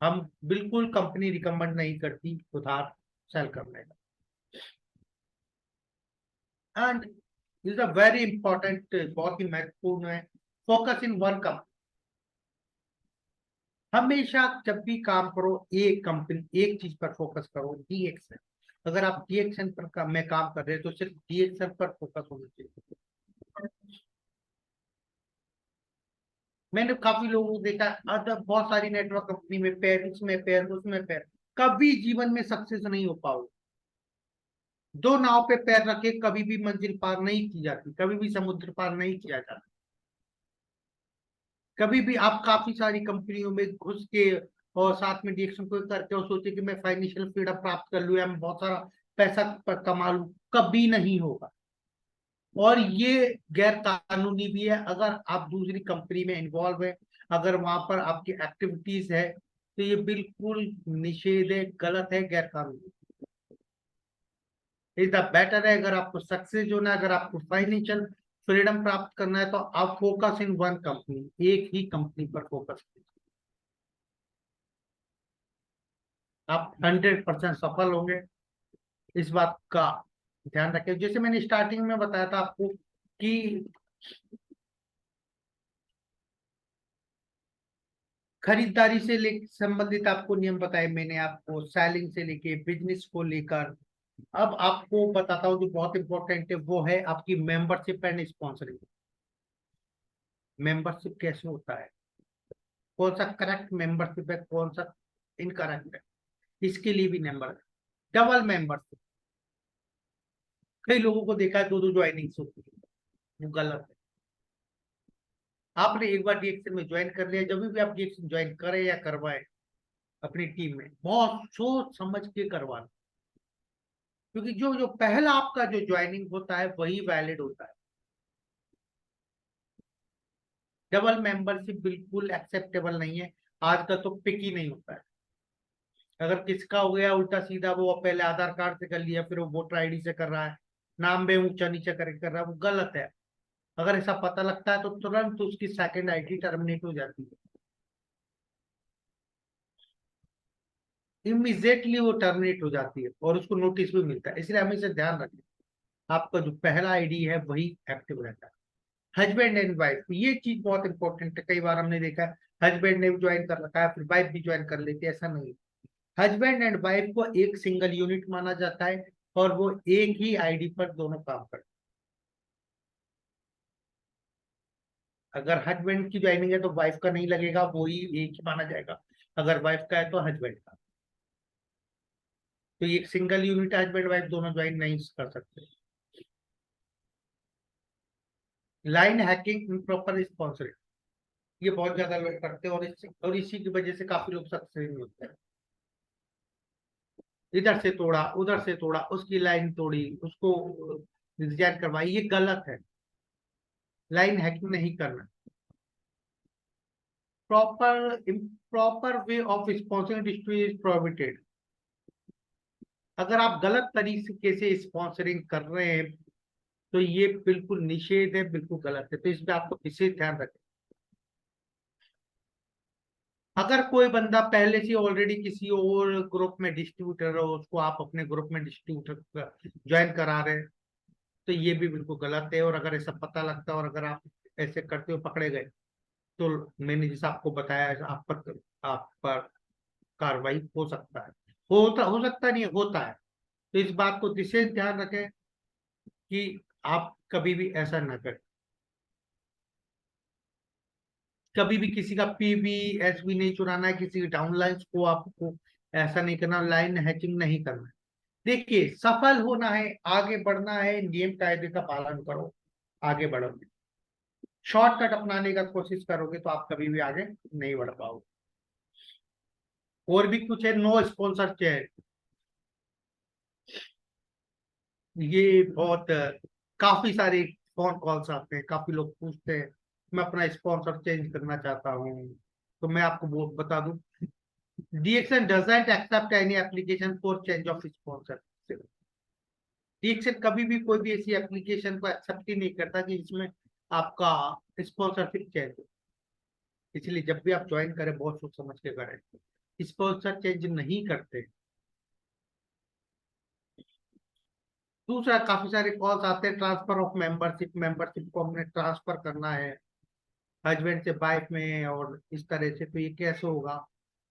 हम बिल्कुल कंपनी रिकमेंड नहीं करती उधार सेल करने का। And is a very important, बहुत ही महत्वपूर्ण है, फोकस इन वन कंपनी। हमेशा जब भी काम करो एक कंपनी एक चीज पर फोकस करो, डीएक्सएन। अगर आप डीएक्सएन में काम कर रहे हैं तो सिर्फ डीएक्सएन पर फोकस होना चाहिए। मैंने काफी लोगों को देखा अदर बहुत सारी नेटवर्क कंपनी में पैर, उसमें पैर, उसमें पैर, कभी जीवन में सक्सेस नहीं हो पाओगे। दो नाव पे पैर रखे कभी भी मंजिल पार नहीं की जाती, कभी भी समुद्र पार नहीं किया जाता। कभी भी आप काफी सारी कंपनियों में घुस के और साथ में डिएक्शन को करके और सोचे कि मैं फाइनेंशियल फ्रीडम प्राप्त कर लूं या मैं बहुत सारा पैसा कमा लूं, कभी नहीं होगा। और ये गैर कानूनी भी है। अगर आप दूसरी कंपनी में इन्वॉल्व है, अगर वहां पर आपकी एक्टिविटीज है, तो ये बिल्कुल निषेध है, गलत है, गैर कानूनी। इतना बेटर है, अगर आपको सक्सेस होना है, अगर आपको फाइनेंशियल फ्रीडम प्राप्त करना है, तो आप फोकस इन वन कंपनी, एक ही कंपनी पर फोकस कीजिए। आप 100% सफल होंगे, इस बात का ध्यान रखें। जैसे मैंने स्टार्टिंग में बताया था आपको कि खरीदारी से ले संबंधित आपको नियम बताए मैंने, आपको सेलिंग से लेके बिजनेस को लेकर। अब आपको बताता हूँ जो बहुत इंपॉर्टेंट है, वो है आपकी मेंबरशिप एंड स्पॉन्सरिंग। मेंबरशिप कैसे होता है, कौन सा करेक्ट मेंबरशिप है, कौन सा इनकरेक्ट है, इसके लिए भी नंबर है। डबल मेंबरशिप, कई लोगों को देखा है दो दो ज्वाइनिंग्स होती है, वो गलत है। आपने एक बार डीएक्शन में ज्वाइन कर लिया, जब भी आप डीएक्शन ज्वाइन करें या करवाएं अपनी टीम में, बहुत सोच समझ के करवाना। क्योंकि जो जो पहला आपका जो ज्वाइनिंग होता है वही वैलिड होता है। डबल मेंबरशिप बिल्कुल एक्सेप्टेबल नहीं है, आज का तो पिक ही नहीं होता है। अगर किसका हो गया उल्टा सीधा, वो पहले आधार कार्ड से कर लिया, फिर वो वोटर आईडी से कर रहा है, नाम में ऊंचा नीचा करके कर रहा है, वो गलत है। अगर ऐसा पता लगता है तो तुरंत उसकी सेकंड आईडी टर्मिनेट हो जाती है, इमीजिएटली वो टर्मिनेट हो जाती है और उसको नोटिस भी मिलता है। इसलिए हमेशा ध्यान रखें, आपका जो पहला आईडी है वही एक्टिव रहता है। हस्बैंड एंड वाइफ, ये चीज बहुत इंपॉर्टेंट है। कई बार हमने देखा है हस्बैंड ने भी ज्वाइन कर रखा है, फिर वाइफ भी ज्वाइन कर लेती है, ऐसा नहीं। हस्बैंड एंड वाइफ को एक सिंगल यूनिट माना जाता है और वो एक ही आईडी पर दोनों काम करते हैं। अगर हस्बैंड की ज्वाइनिंग है तो वाइफ का नहीं लगेगा, वो ही एक ही माना जाएगा। अगर वाइफ का है तो हस्बैंड का। तो एक सिंगल यूनिट हस्बैंड वाइफ दोनों ज्वाइन नहीं कर सकते। लाइन हैकिंग, इम्प्रॉपर स्पॉन्सरिंग, ये बहुत ज्यादा लोग करते हैं और इसी की वजह से काफी लोग सक्सेस नहीं होते हैं। इधर से तोड़ा, उधर से तोड़ा, उसकी लाइन तोड़ी, उसको रिजाइन करवाई, ये गलत है। लाइन हैकिंग नहीं करना। Proper proper way of sponsoring is prohibited. अगर आप गलत तरीके से स्पॉन्सरिंग कर रहे हैं तो ये बिल्कुल निषेध है, बिल्कुल गलत है, तो इसमें आपको विशेष ध्यान रखें। अगर कोई बंदा पहले से ऑलरेडी किसी और ग्रुप में डिस्ट्रीब्यूटर हो, उसको आप अपने ग्रुप में डिस्ट्रीब्यूटर ज्वाइन करा रहे हैं, तो ये भी बिल्कुल गलत है। और अगर ऐसा पता लगता है और अगर आप ऐसे करते हुए पकड़े गए, तो मैंने जैसा आपको बताया है, आप पर कार्रवाई हो सकता है। हो सकता नहीं है, होता है। तो इस बात को विशेष ध्यान रखें कि आप कभी भी ऐसा ना करें। कभी भी किसी का पीबीएसबी नहीं चुराना है, किसी की डाउनलाइंस को आपको ऐसा नहीं करना, लाइन हैचिंग नहीं करना है। देखिए, सफल होना है, आगे बढ़ना है, नियम कायदे का पालन करो, आगे बढ़ोगे। शॉर्टकट अपनाने का कोशिश करोगे तो आप कभी भी आगे नहीं बढ़ पाओगे। और भी कुछ है, नो स्पॉन्सर चेयर। ये बहुत काफी सारे फोन कॉल्स आते हैं, काफी लोग पूछते हैं मैं अपना स्पॉन्सर चेंज करना चाहता हूँ। तो मैं आपको वो बता दूं, DXN doesn't accept any application for change of sponsor. DXN कभी भी कोई भी ऐसी एप्लीकेशन को एक्सेप्ट ही नहीं करता कि जिसमें आपका स्पॉन्सरशिप चेंज हो। इसलिए जब भी आप ज्वाइन करें बहुत सोच समझ के करें, स्पॉन्सर चेंज नहीं करते। दूसरा, काफी सारे कॉल्स आते हैं ट्रांसफर ऑफ मेंबरशिप, मेंबरशिप को हमने ट्रांसफर करना है हस्बैंड से वाइफ में और इस तरह से, तो ये कैसे होगा।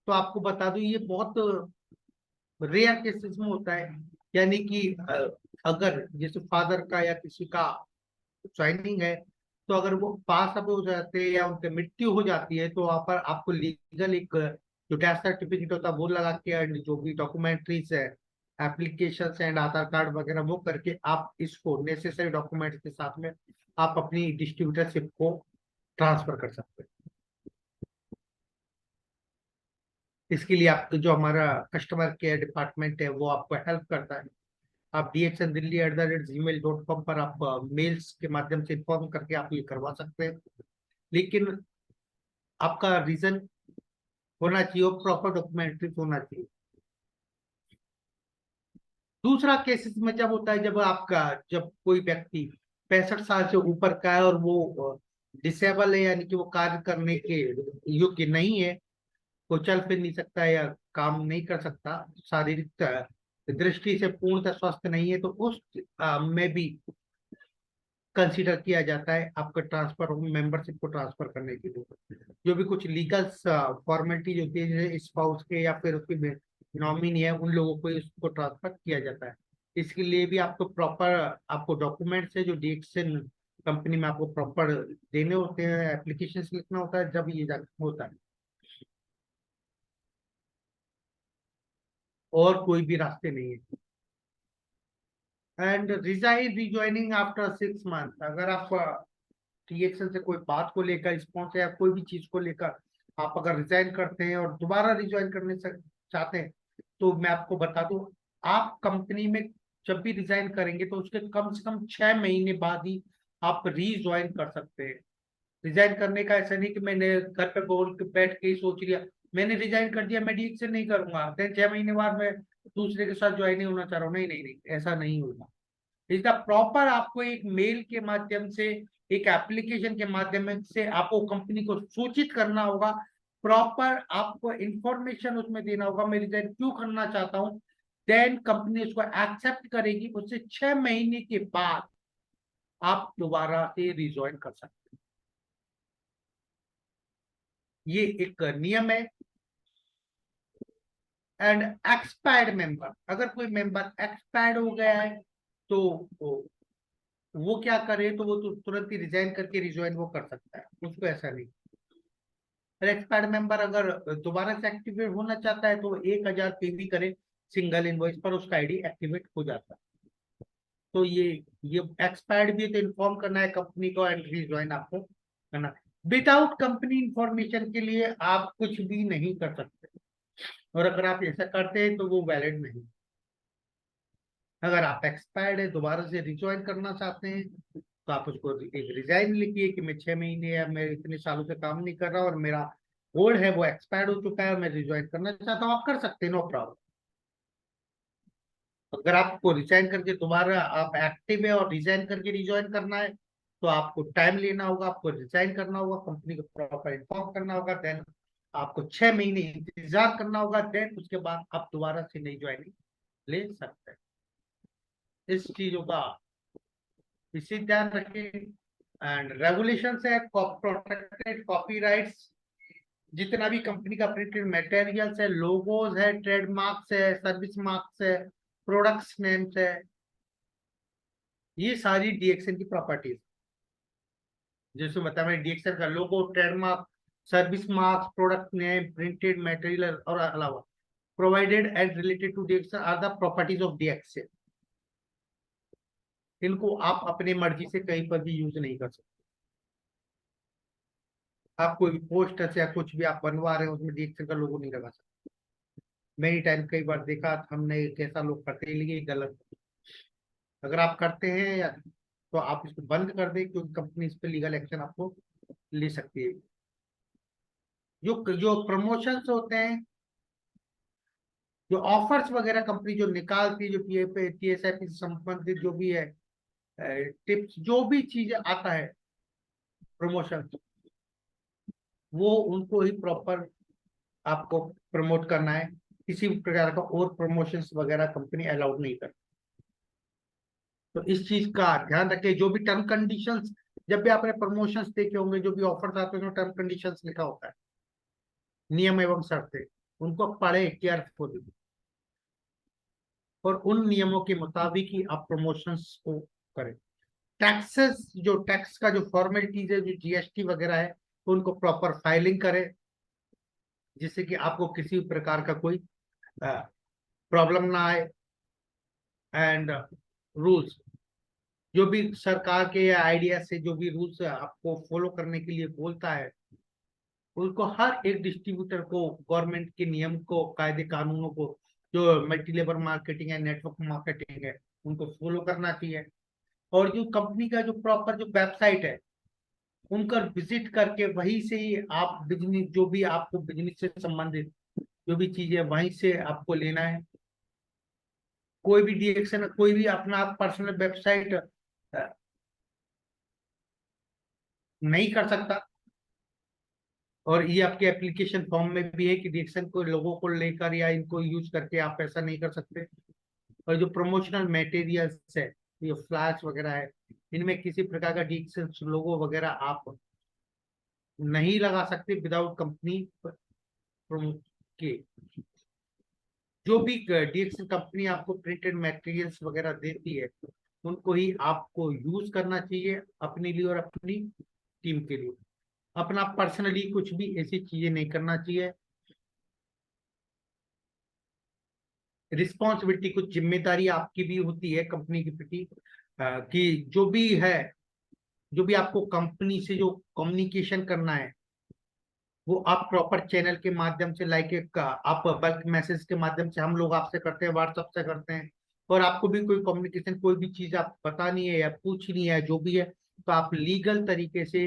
तो आपको बता दूं, ये बहुत रेयर केसेस में होता है। यानी कि अगर जैसे फादर का या किसी का ज्वाइनिंग है, तो अगर वो पास अप हो जाते हैं या उनकी मृत्यु हो जाती है, तो वहां पर आपको लीगल एक जो डेथ सर्टिफिकेट होता है वो लगा के, और जो भी डॉक्यूमेंट्रीज है एप्लीकेशन एंड आधार कार्ड वगैरह वो करके आप इसको नेसेसरी डॉक्यूमेंट्स के साथ में आप अपनी डिस्ट्रीब्यूटरशिप को ट्रांसफर कर सकते हैं। इसके लिए आपको जो हमारा कस्टमर केयर डिपार्टमेंट है वो आपको हेल्प करता है। आप dxndelhi@gmail.com पर आप मेल्स के माध्यम से इन्फॉर्म करके आप ये करवा सकते हैं। लेकिन आपका रीजन होना चाहिए और प्रॉपर डॉक्यूमेंट्री होना चाहिए। दूसरा केसेस में जब होता है जब कोई व्यक्ति 65 साल से ऊपर का है और वो डिसेबल है, यानी कि वो कार्य करने के योग्य नहीं है, वो चल फिर नहीं सकता है या काम नहीं कर सकता, शारीरिक दृष्टि से पूर्णतः स्वस्थ नहीं है, तो उस में भी कंसीडर किया जाता है आपका ट्रांसफर मेंबरशिप को ट्रांसफर करने के लिए। जो भी कुछ लीगल फॉर्मेलिटीज होती है जैसे स्पाउस के या फिर उसकी नॉमिनी है, उन लोगों को इसको ट्रांसफर किया जाता है। इसके लिए भी आपको प्रॉपर आपको डॉक्यूमेंट्स है जो डीएक्सन कंपनी में आपको प्रॉपर देने होते हैं, एप्लीकेशन लिखना होता है, जब ये होता है। और कोई भी रास्ते नहीं है। एंड रिजाइन रिज्वाइनिंग आफ्टर 6 मंथ, अगर आप टीएक्सएल से कोई बात को लेकर रिस्पॉन्स या कोई भी चीज को लेकर आप अगर रिजाइन करते हैं और दोबारा रिज्वाइन करने से चाहते हैं, तो मैं आपको बता दूं, आप कंपनी में जब भी रिजाइन करेंगे तो उसके कम से कम 6 महीने बाद ही आप रिज्वाइन कर सकते हैं। रिजाइन करने का ऐसा नहीं कि मैंने घर पे बोल के बैठ के ही सोच लिया मैंने रिजाइन कर दिया, मैं डीएक्सएल नहीं करूंगा, देन 6 महीने बाद मैं दूसरे के साथ ज्वाइन नहीं होना चाह रहा हूँ। नहीं नहीं नहीं, ऐसा नहीं होगा। इसका प्रॉपर आपको एक मेल के माध्यम से, एक एप्लीकेशन के माध्यम से आपको कंपनी को सूचित करना होगा। प्रॉपर आपको इंफॉर्मेशन उसमें देना होगा, मैं रिजाइन क्यों करना चाहता हूँ। देन कंपनी उसको एक्सेप्ट करेगी, उससे 6 महीने के बाद आप दोबारा से रिज्वाइन कर सकते हैं। ये एक नियम है। एंड एक्सपायर्ड मेंबर, अगर कोई मेंबर एक्सपायर्ड हो गया है तो वो क्या करे, तो वो तो तुरंत ही रिजाइन करके रिज्वाइन वो कर सकता है, उसको ऐसा नहीं। एक्सपायर्ड मेंबर अगर दोबारा से एक्टिवेट होना चाहता है तो 1000 पे करे सिंगल इनवॉइस पर, उसका आईडी एक्टिवेट हो जाता है। तो ये एक्सपायर्ड भी तो इन्फॉर्म करना है कंपनी को एंड रिज्वाइन आपको करना। विदाउट कंपनी इंफॉर्मेशन के लिए आप कुछ भी नहीं कर सकते, और अगर आप ऐसा करते हैं तो वो वैलिड नहीं। अगर आप एक्सपायर्ड है दोबारा से रिज्वाइन करना चाहते हैं तो आप उसको एक रिजाइन लिखिए कि मैं 6 महीने या मैं इतने सालों से काम नहीं कर रहा और मेरा कोड है वो एक्सपायर्ड हो चुका है और मैं रिज्वाइन करना चाहता हूँ, आप कर सकते हैं, नो प्रॉब्लम। अगर आपको रिजाइन करके दोबारा आप एक्टिव है और रिजाइन करके रिज्वाइन करना है तो आपको टाइम लेना होगा, आपको रिजाइन करना होगा, कंपनी को प्रॉपर इन्फॉर्म करना होगा, देन आपको 6 महीने इंतजार करना होगा, देन उसके बाद आप दोबारा से नई ज्वाइनिंग ले सकते हैं। इस चीजों का विशेष ध्यान रखें। एंड रेगुलेशन है, प्रोटेक्टेड कॉपीराइट्स, जितना भी कंपनी का प्रिंटेड मटेरियल्स है, लोगोज है, ट्रेडमार्क्स है, सर्विस मार्क्स है, प्रोडक्ट्स नेम्स है, ये सारी डीएक्सएन की प्रॉपर्टीज। जैसे बताया मैंने, डीएक्सएन का logo, trademark, service marks, product name, printed material और अलावा provided and related to DXN are the properties of DXN. इनको आप अपने मर्जी से कहीं पर भी यूज नहीं कर सकते। आप कोई भी पोस्टर या कुछ भी आप बनवा रहे हो उसमें डीएक्सएल का लोगो नहीं लगा सकते। मेनी टाइम कई बार देखा हमने कैसा लोग करते हैं, लेकिन ये गलत। अगर आप करते हैं या तो आप इसको बंद कर दें, क्योंकि कंपनी इस पर लीगल एक्शन आपको ले सकती है। जो जो प्रमोशंस होते हैं, जो ऑफर्स वगैरह कंपनी जो निकालती है, जो टीएसआईपी से संबंधित जो भी है टिप्स, जो भी चीज आता है प्रमोशन, वो उनको ही प्रॉपर आपको प्रमोट करना है। किसी भी प्रकार का और प्रमोशंस वगैरह कंपनी अलाउड नहीं करती। तो इस चीज का ध्यान रखें। जो भी टर्म कंडीशंस, जब भी आपने प्रमोशंस देखे होंगे, जो भी ऑफर्स आते हैं उसमें टर्म कंडीशंस लिखा होता है, नियम एवं शर्तें, उनको पढ़े केयरफुली और उन नियमों के मुताबिक ही आप प्रमोशंस को करें। टैक्सेस, जो टैक्स का जो फॉर्मेलिटीज है, जो जीएसटी वगैरह है, उनको प्रॉपर फाइलिंग करें, जिससे कि आपको किसी प्रकार का कोई प्रॉब्लम ना आए। एंड रूल्स, जो भी सरकार के आइडिया से जो भी रूल्स आपको फॉलो करने के लिए बोलता है, उनको हर एक डिस्ट्रीब्यूटर को गवर्नमेंट के नियम को, कायदे कानूनों को, जो मल्टी लेवल मार्केटिंग है, नेटवर्क मार्केटिंग है, उनको फॉलो करना चाहिए। और जो कंपनी का जो प्रॉपर जो वेबसाइट है, उनका विजिट करके वहीं से ही आप बिजनेस, जो भी आपको बिजनेस से संबंधित जो भी चीजें, वहीं से आपको लेना है। कोई भी डिरेक्शन, कोई भी अपना आप पर्सनल वेबसाइट नहीं कर सकता। और ये आपके एप्लीकेशन फॉर्म में भी है कि डिरेक्शन को लोगों को लेकर या इनको यूज करके आप ऐसा नहीं कर सकते। और जो प्रमोशनल मटेरियल्स है, ये फ्लैश वगैरह है, इनमें किसी प्रकार का डिरेक्शन लोगो वगैरह आप नहीं लगा सकते विदाउट कंपनी प्रमोट के। जो भी डीएक्स कंपनी आपको प्रिंटेड मटेरियल्स वगैरह देती है, उनको ही आपको यूज करना चाहिए अपने लिए और अपनी टीम के लिए। अपना पर्सनली कुछ भी ऐसी चीजें नहीं करना चाहिए। रिस्पॉन्सिबिलिटी, कुछ जिम्मेदारी आपकी भी होती है कंपनी के प्रति, कि जो भी है, जो भी आपको कंपनी से जो कम्युनिकेशन करना है, वो आप प्रॉपर चैनल के माध्यम से, लाइक एक आप बल्क मैसेज के माध्यम से, हम लोग आपसे करते हैं, व्हाट्सएप से करते हैं। और आपको भी कोई कम्युनिकेशन, कोई भी चीज आप बतानी है या पूछनी है जो भी है, तो आप लीगल तरीके से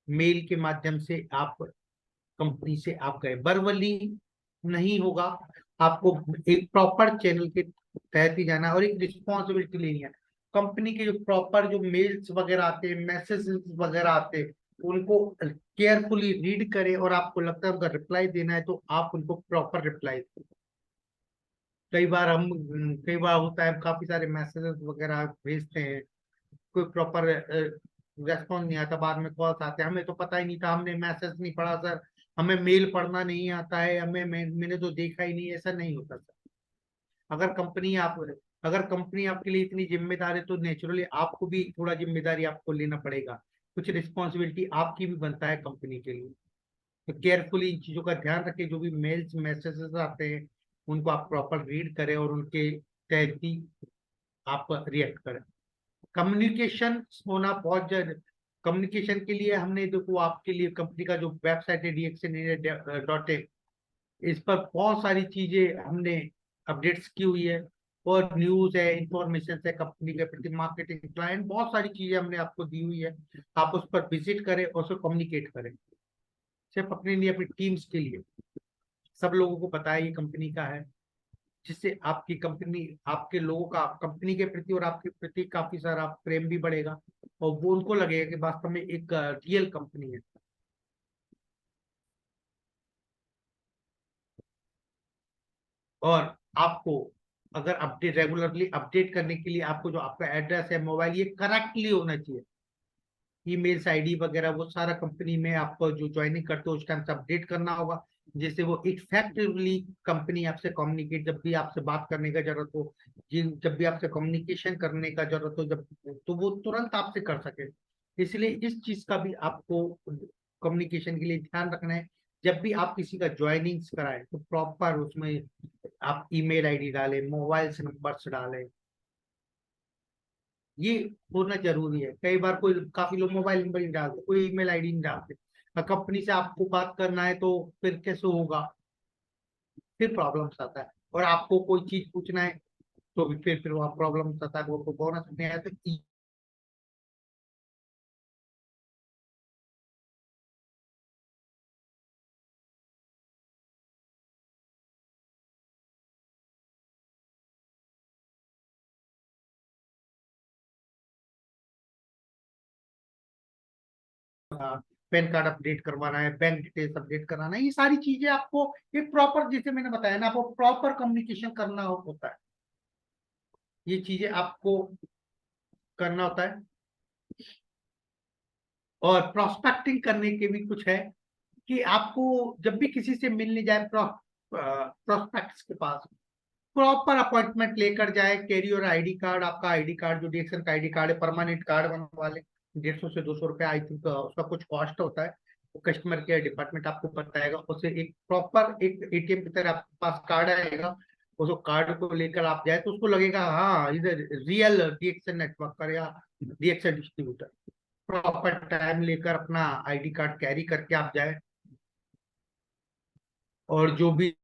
मेल के माध्यम से आप कंपनी से आप गए, वर्बली नहीं होगा। आपको एक प्रॉपर चैनल के तहत ही जाना है और एक रिस्पॉन्सिबिलिटी लेनी है। कंपनी के जो प्रॉपर जो मेल्स वगैरह आते हैं, मैसेजेस वगैरह आते हैं, उनको केयरफुली रीड करें, और आपको लगता है उनका रिप्लाई देना है तो आप उनको प्रॉपर रिप्लाई दें। कई बार होता है, काफी सारे मैसेजेस वगैरह भेजते हैं, कोई प्रॉपर रेस्पॉन्स नहीं आता, बाद में कॉल्स आते हैं, हमें तो पता ही नहीं था, हमने मैसेज नहीं पढ़ा सर, हमें मेल पढ़ना नहीं आता है, मैंने तो देखा ही नहीं। ऐसा नहीं होता सर। अगर कंपनी आप अगर कंपनी आपके लिए इतनी जिम्मेदार है, तो नेचुरली आपको भी थोड़ा जिम्मेदारी आपको लेना पड़ेगा। कुछ रिस्पॉन्सिबिलिटी आपकी भी बनता है कंपनी के लिए। तो केयरफुली इन चीजों का ध्यान रखें, जो भी मेल्स मैसेजेस आते हैं, उनको आप प्रॉपर रीड करें और उनके तहत ही आप रिएक्ट करें। कम्युनिकेशन होना बहुत जरूरी। कम्युनिकेशन के लिए हमने, देखो आपके लिए कंपनी का जो वेबसाइट है DXN.in, इस पर बहुत सारी चीजें हमने अपडेट्स की हुई है, और न्यूज है, इंफॉर्मेशन है कंपनी के प्रति, मार्केटिंग, क्लाइंट, बहुत सारी चीजें हमने आपको दी हुई है। आप उस पर विजिट करें और उसको कम्युनिकेट करें, सिर्फ अपने लिए, अपनी टीम्स के लिए, सब लोगों को पता है ये कंपनी का है, जिससे आपकी कंपनी, आपके लोगों का कंपनी के प्रति और आपके प्रति काफी सारा प्रेम भी बढ़ेगा, और वो उनको लगेगा कि वास्तव में एक रियल कंपनी है। और आपको अगर अपडेट, रेगुलरली अपडेट करने के लिए, आपको जो आपका एड्रेस है, मोबाइल, ये करेक्टली होना चाहिए। ईमेल्स आईडी वगैरह वो सारा कंपनी में आपको जो ज्वाइनिंग करते हो उस टाइम से अपडेट करना होगा, जिससे वो इफेक्टिवली कंपनी आपसे कम्युनिकेट, जब भी आपसे बात करने का जरूरत हो, जब भी आपसे कम्युनिकेशन करने का जरूरत हो, जब, तो वो तुरंत आपसे कर सके। इसलिए इस चीज का भी आपको कम्युनिकेशन के लिए ध्यान रखना है। जब भी आप किसी का ज्वाइनिंग कराएं, तो प्रॉपर उसमें आप ईमेल आईडी डालें, मोबाइल नंबर्स डालें, ये होना जरूरी है। कई बार कोई, काफी लोग मोबाइल नंबर नहीं डालते, कोई ईमेल आईडी नहीं डालते। कंपनी से आपको बात करना है तो फिर कैसे होगा, फिर प्रॉब्लम्स आता है। और आपको कोई चीज पूछना है तो भी फिर वहाँ प्रॉब्लम्स आता है, वो बोनस नहीं आया तो पैन कार्ड अपडेट करवाना है, बैंक डिटेल्स अपडेट कराना है, ये सारी चीजें आपको एक प्रॉपर, जैसे मैंने बताया ना, आपको प्रॉपर कम्युनिकेशन करना होता है। ये चीजें आपको करना होता है। और प्रोस्पेक्टिंग करने के भी कुछ है, कि आपको जब भी किसी से मिलने जाए, प्रोस्पेक्ट्स के पास प्रॉपर अपॉइंटमेंट लेकर जाए, कैरी और आईडी कार्ड, आपका आईडी कार्ड, जो डीएक्सन का आईडी कार्ड है, परमानेंट कार्ड बनवा ले। 150 से 200 रुपया आई थिंक उसका कुछ कॉस्ट होता है। वो कस्टमर केयर डिपार्टमेंट आपको बताएगा, उसे एक प्रॉपर एक एटीएम की तरह आपके पास कार्ड आएगा, उसको कार्ड को लेकर आप जाए तो उसको लगेगा हाँ इधर रियल डीएक्सन नेटवर्क कर या डीएक्सन डिस्ट्रीब्यूटर। प्रॉपर टाइम लेकर अपना आईडी कार्ड कैरी करके आप जाए, और जो भी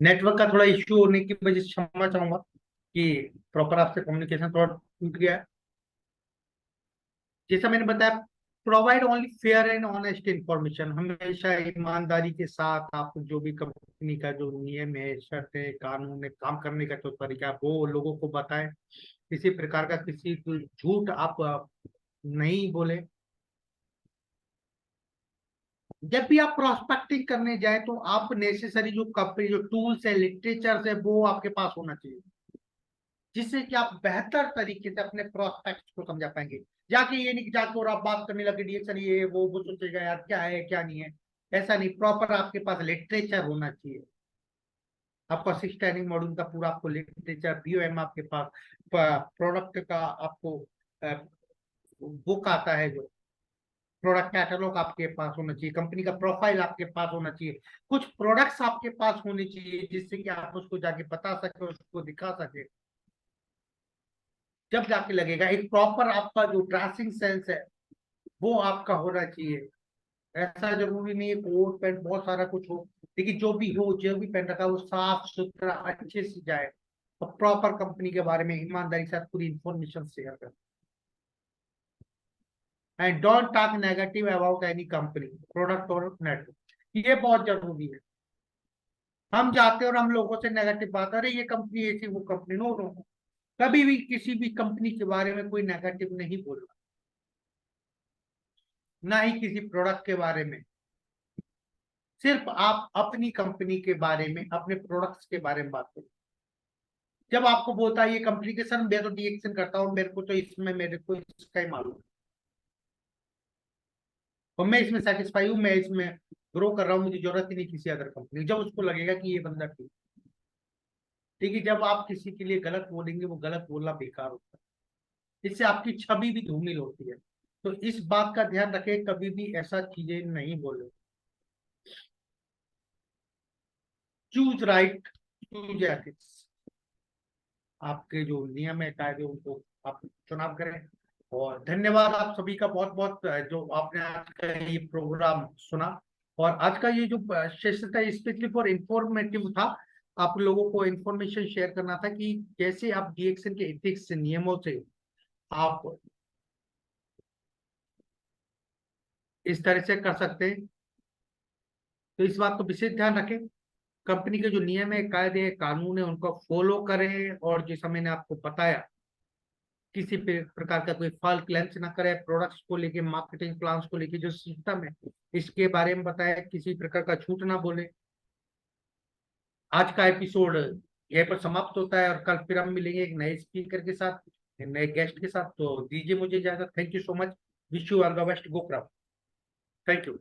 नेटवर्क का थोड़ा इश्यू होने की वजह से क्षमा चाहूंगा कि प्रॉपर आपसे कम्युनिकेशन थोड़ा टूट गया है। जैसा मैंने बताया, provide only fair and honest information. हमेशा ईमानदारी के साथ आप जो भी कंपनी का जो नियम है, शर्त है, कानून है, काम करने का जो तरीका है वो लोगों को बताएं। किसी प्रकार का किसी झूठ आप नहीं बोले। जब भी आप प्रोस्पेक्टिंग करने जाए तो आप नेसेसरी जो कंपनी जो टूल्स है, लिटरेचर है, वो आपके पास होना चाहिए, जिससे कि आप बेहतर तरीके से अपने प्रोस्पेक्ट को समझा पाएंगे। जाके ये नहीं कि जाके और आप बात करने लगे डिएक्शन ये वो सोचेगा यार क्या है क्या नहीं है। ऐसा नहीं, प्रॉपर आपके पास लिटरेचर होना चाहिए। आपका 6 मॉड्यूल का पूरा आपको लिटरेचर, बीओएम आपके पास, प्रोडक्ट का आपको बुक आता है, जो प्रोडक्ट कैटलॉग आपके पास होना चाहिए, कंपनी का प्रोफाइल आपके पास होना चाहिए, कुछ प्रोडक्ट्स आपके पास होने चाहिए जिससे कि आप उसको जाके बता सके, उसको दिखा सके। जब जाके लगेगा एक प्रॉपर आपका जो ड्रेसिंग सेंस है वो आपका होना चाहिए। ऐसा जरूरी नहीं है कोट पैंट बहुत सारा कुछ हो, लेकिन जो भी हो, जो भी पहन रखा है वो साफ सुथरा अच्छे से जाए, और प्रॉपर कंपनी के बारे में ईमानदारी के साथ पूरी इंफॉर्मेशन शेयर करें। And don't talk negative about any company, product और नेटवर्क, ये बहुत जरूरी है। हम जाते हैं और हम लोगों से नेगेटिव बात, अरे ये कंपनी ऐसी, वो कंपनी, नो नो, कभी भी किसी भी कंपनी के बारे में कोई नेगेटिव नहीं बोलना, ना ही किसी प्रोडक्ट के बारे में। सिर्फ आप अपनी कंपनी के बारे में, अपने प्रोडक्ट्स के बारे में बात करें। जब आपको बोलता है ये कंपनी के सर मैं तो डीएक्शन करता हूँ, मेरे को तो इसमें मेरे को इसका ही मालूम है, और मैं इसमें सेटिस्फाई हूँ, मैं इसमें ग्रो कर रहा हूँ, मुझे जरूरत ही नहीं किसी अदर कंपनी। जब उसको लगेगा कि ये बंदा ठीक, ठीक है, जब आप किसी के लिए गलत बोलेंगे वो गलत बोलना बेकार होता है, इससे आपकी छवि भी धूमिल होती है। तो इस बात का ध्यान रखें, कभी भी ऐसा चीजें नहीं बोले। चूज राइट, चूज एथिक्स, आपके जो नियम है कायदे उनको आप चुनाव करें। और धन्यवाद आप सभी का बहुत बहुत, जो आपने आज का ये प्रोग्राम सुना। और आज का ये जो सेशन था स्पेशली फॉर इंफॉर्मेटिव था, आप लोगों को इंफॉर्मेशन शेयर करना था कि कैसे आप डीएक्शन के एथिक्स नियमों से आप इस तरह से कर सकते हैं। तो इस बात को विशेष ध्यान रखें, कंपनी के जो नियम है, कायदे है, कानून है, उनको फॉलो करें। और जैसा मैंने आपको बताया, किसी प्रकार का कोई फॉल्स क्लेम्स ना करे, प्रोडक्ट्स को लेके, मार्केटिंग प्लान्स को लेके जो सिस्टम है इसके बारे में बताया, किसी प्रकार का झूठ ना बोले। आज का एपिसोड यहीं पर समाप्त होता है, और कल फिर हम मिलेंगे एक नए स्पीकर के साथ, एक नए गेस्ट के साथ। तो दीजिए मुझे इजाजत। Thank you so much. Wish you all the best. Go crowd. Thank you.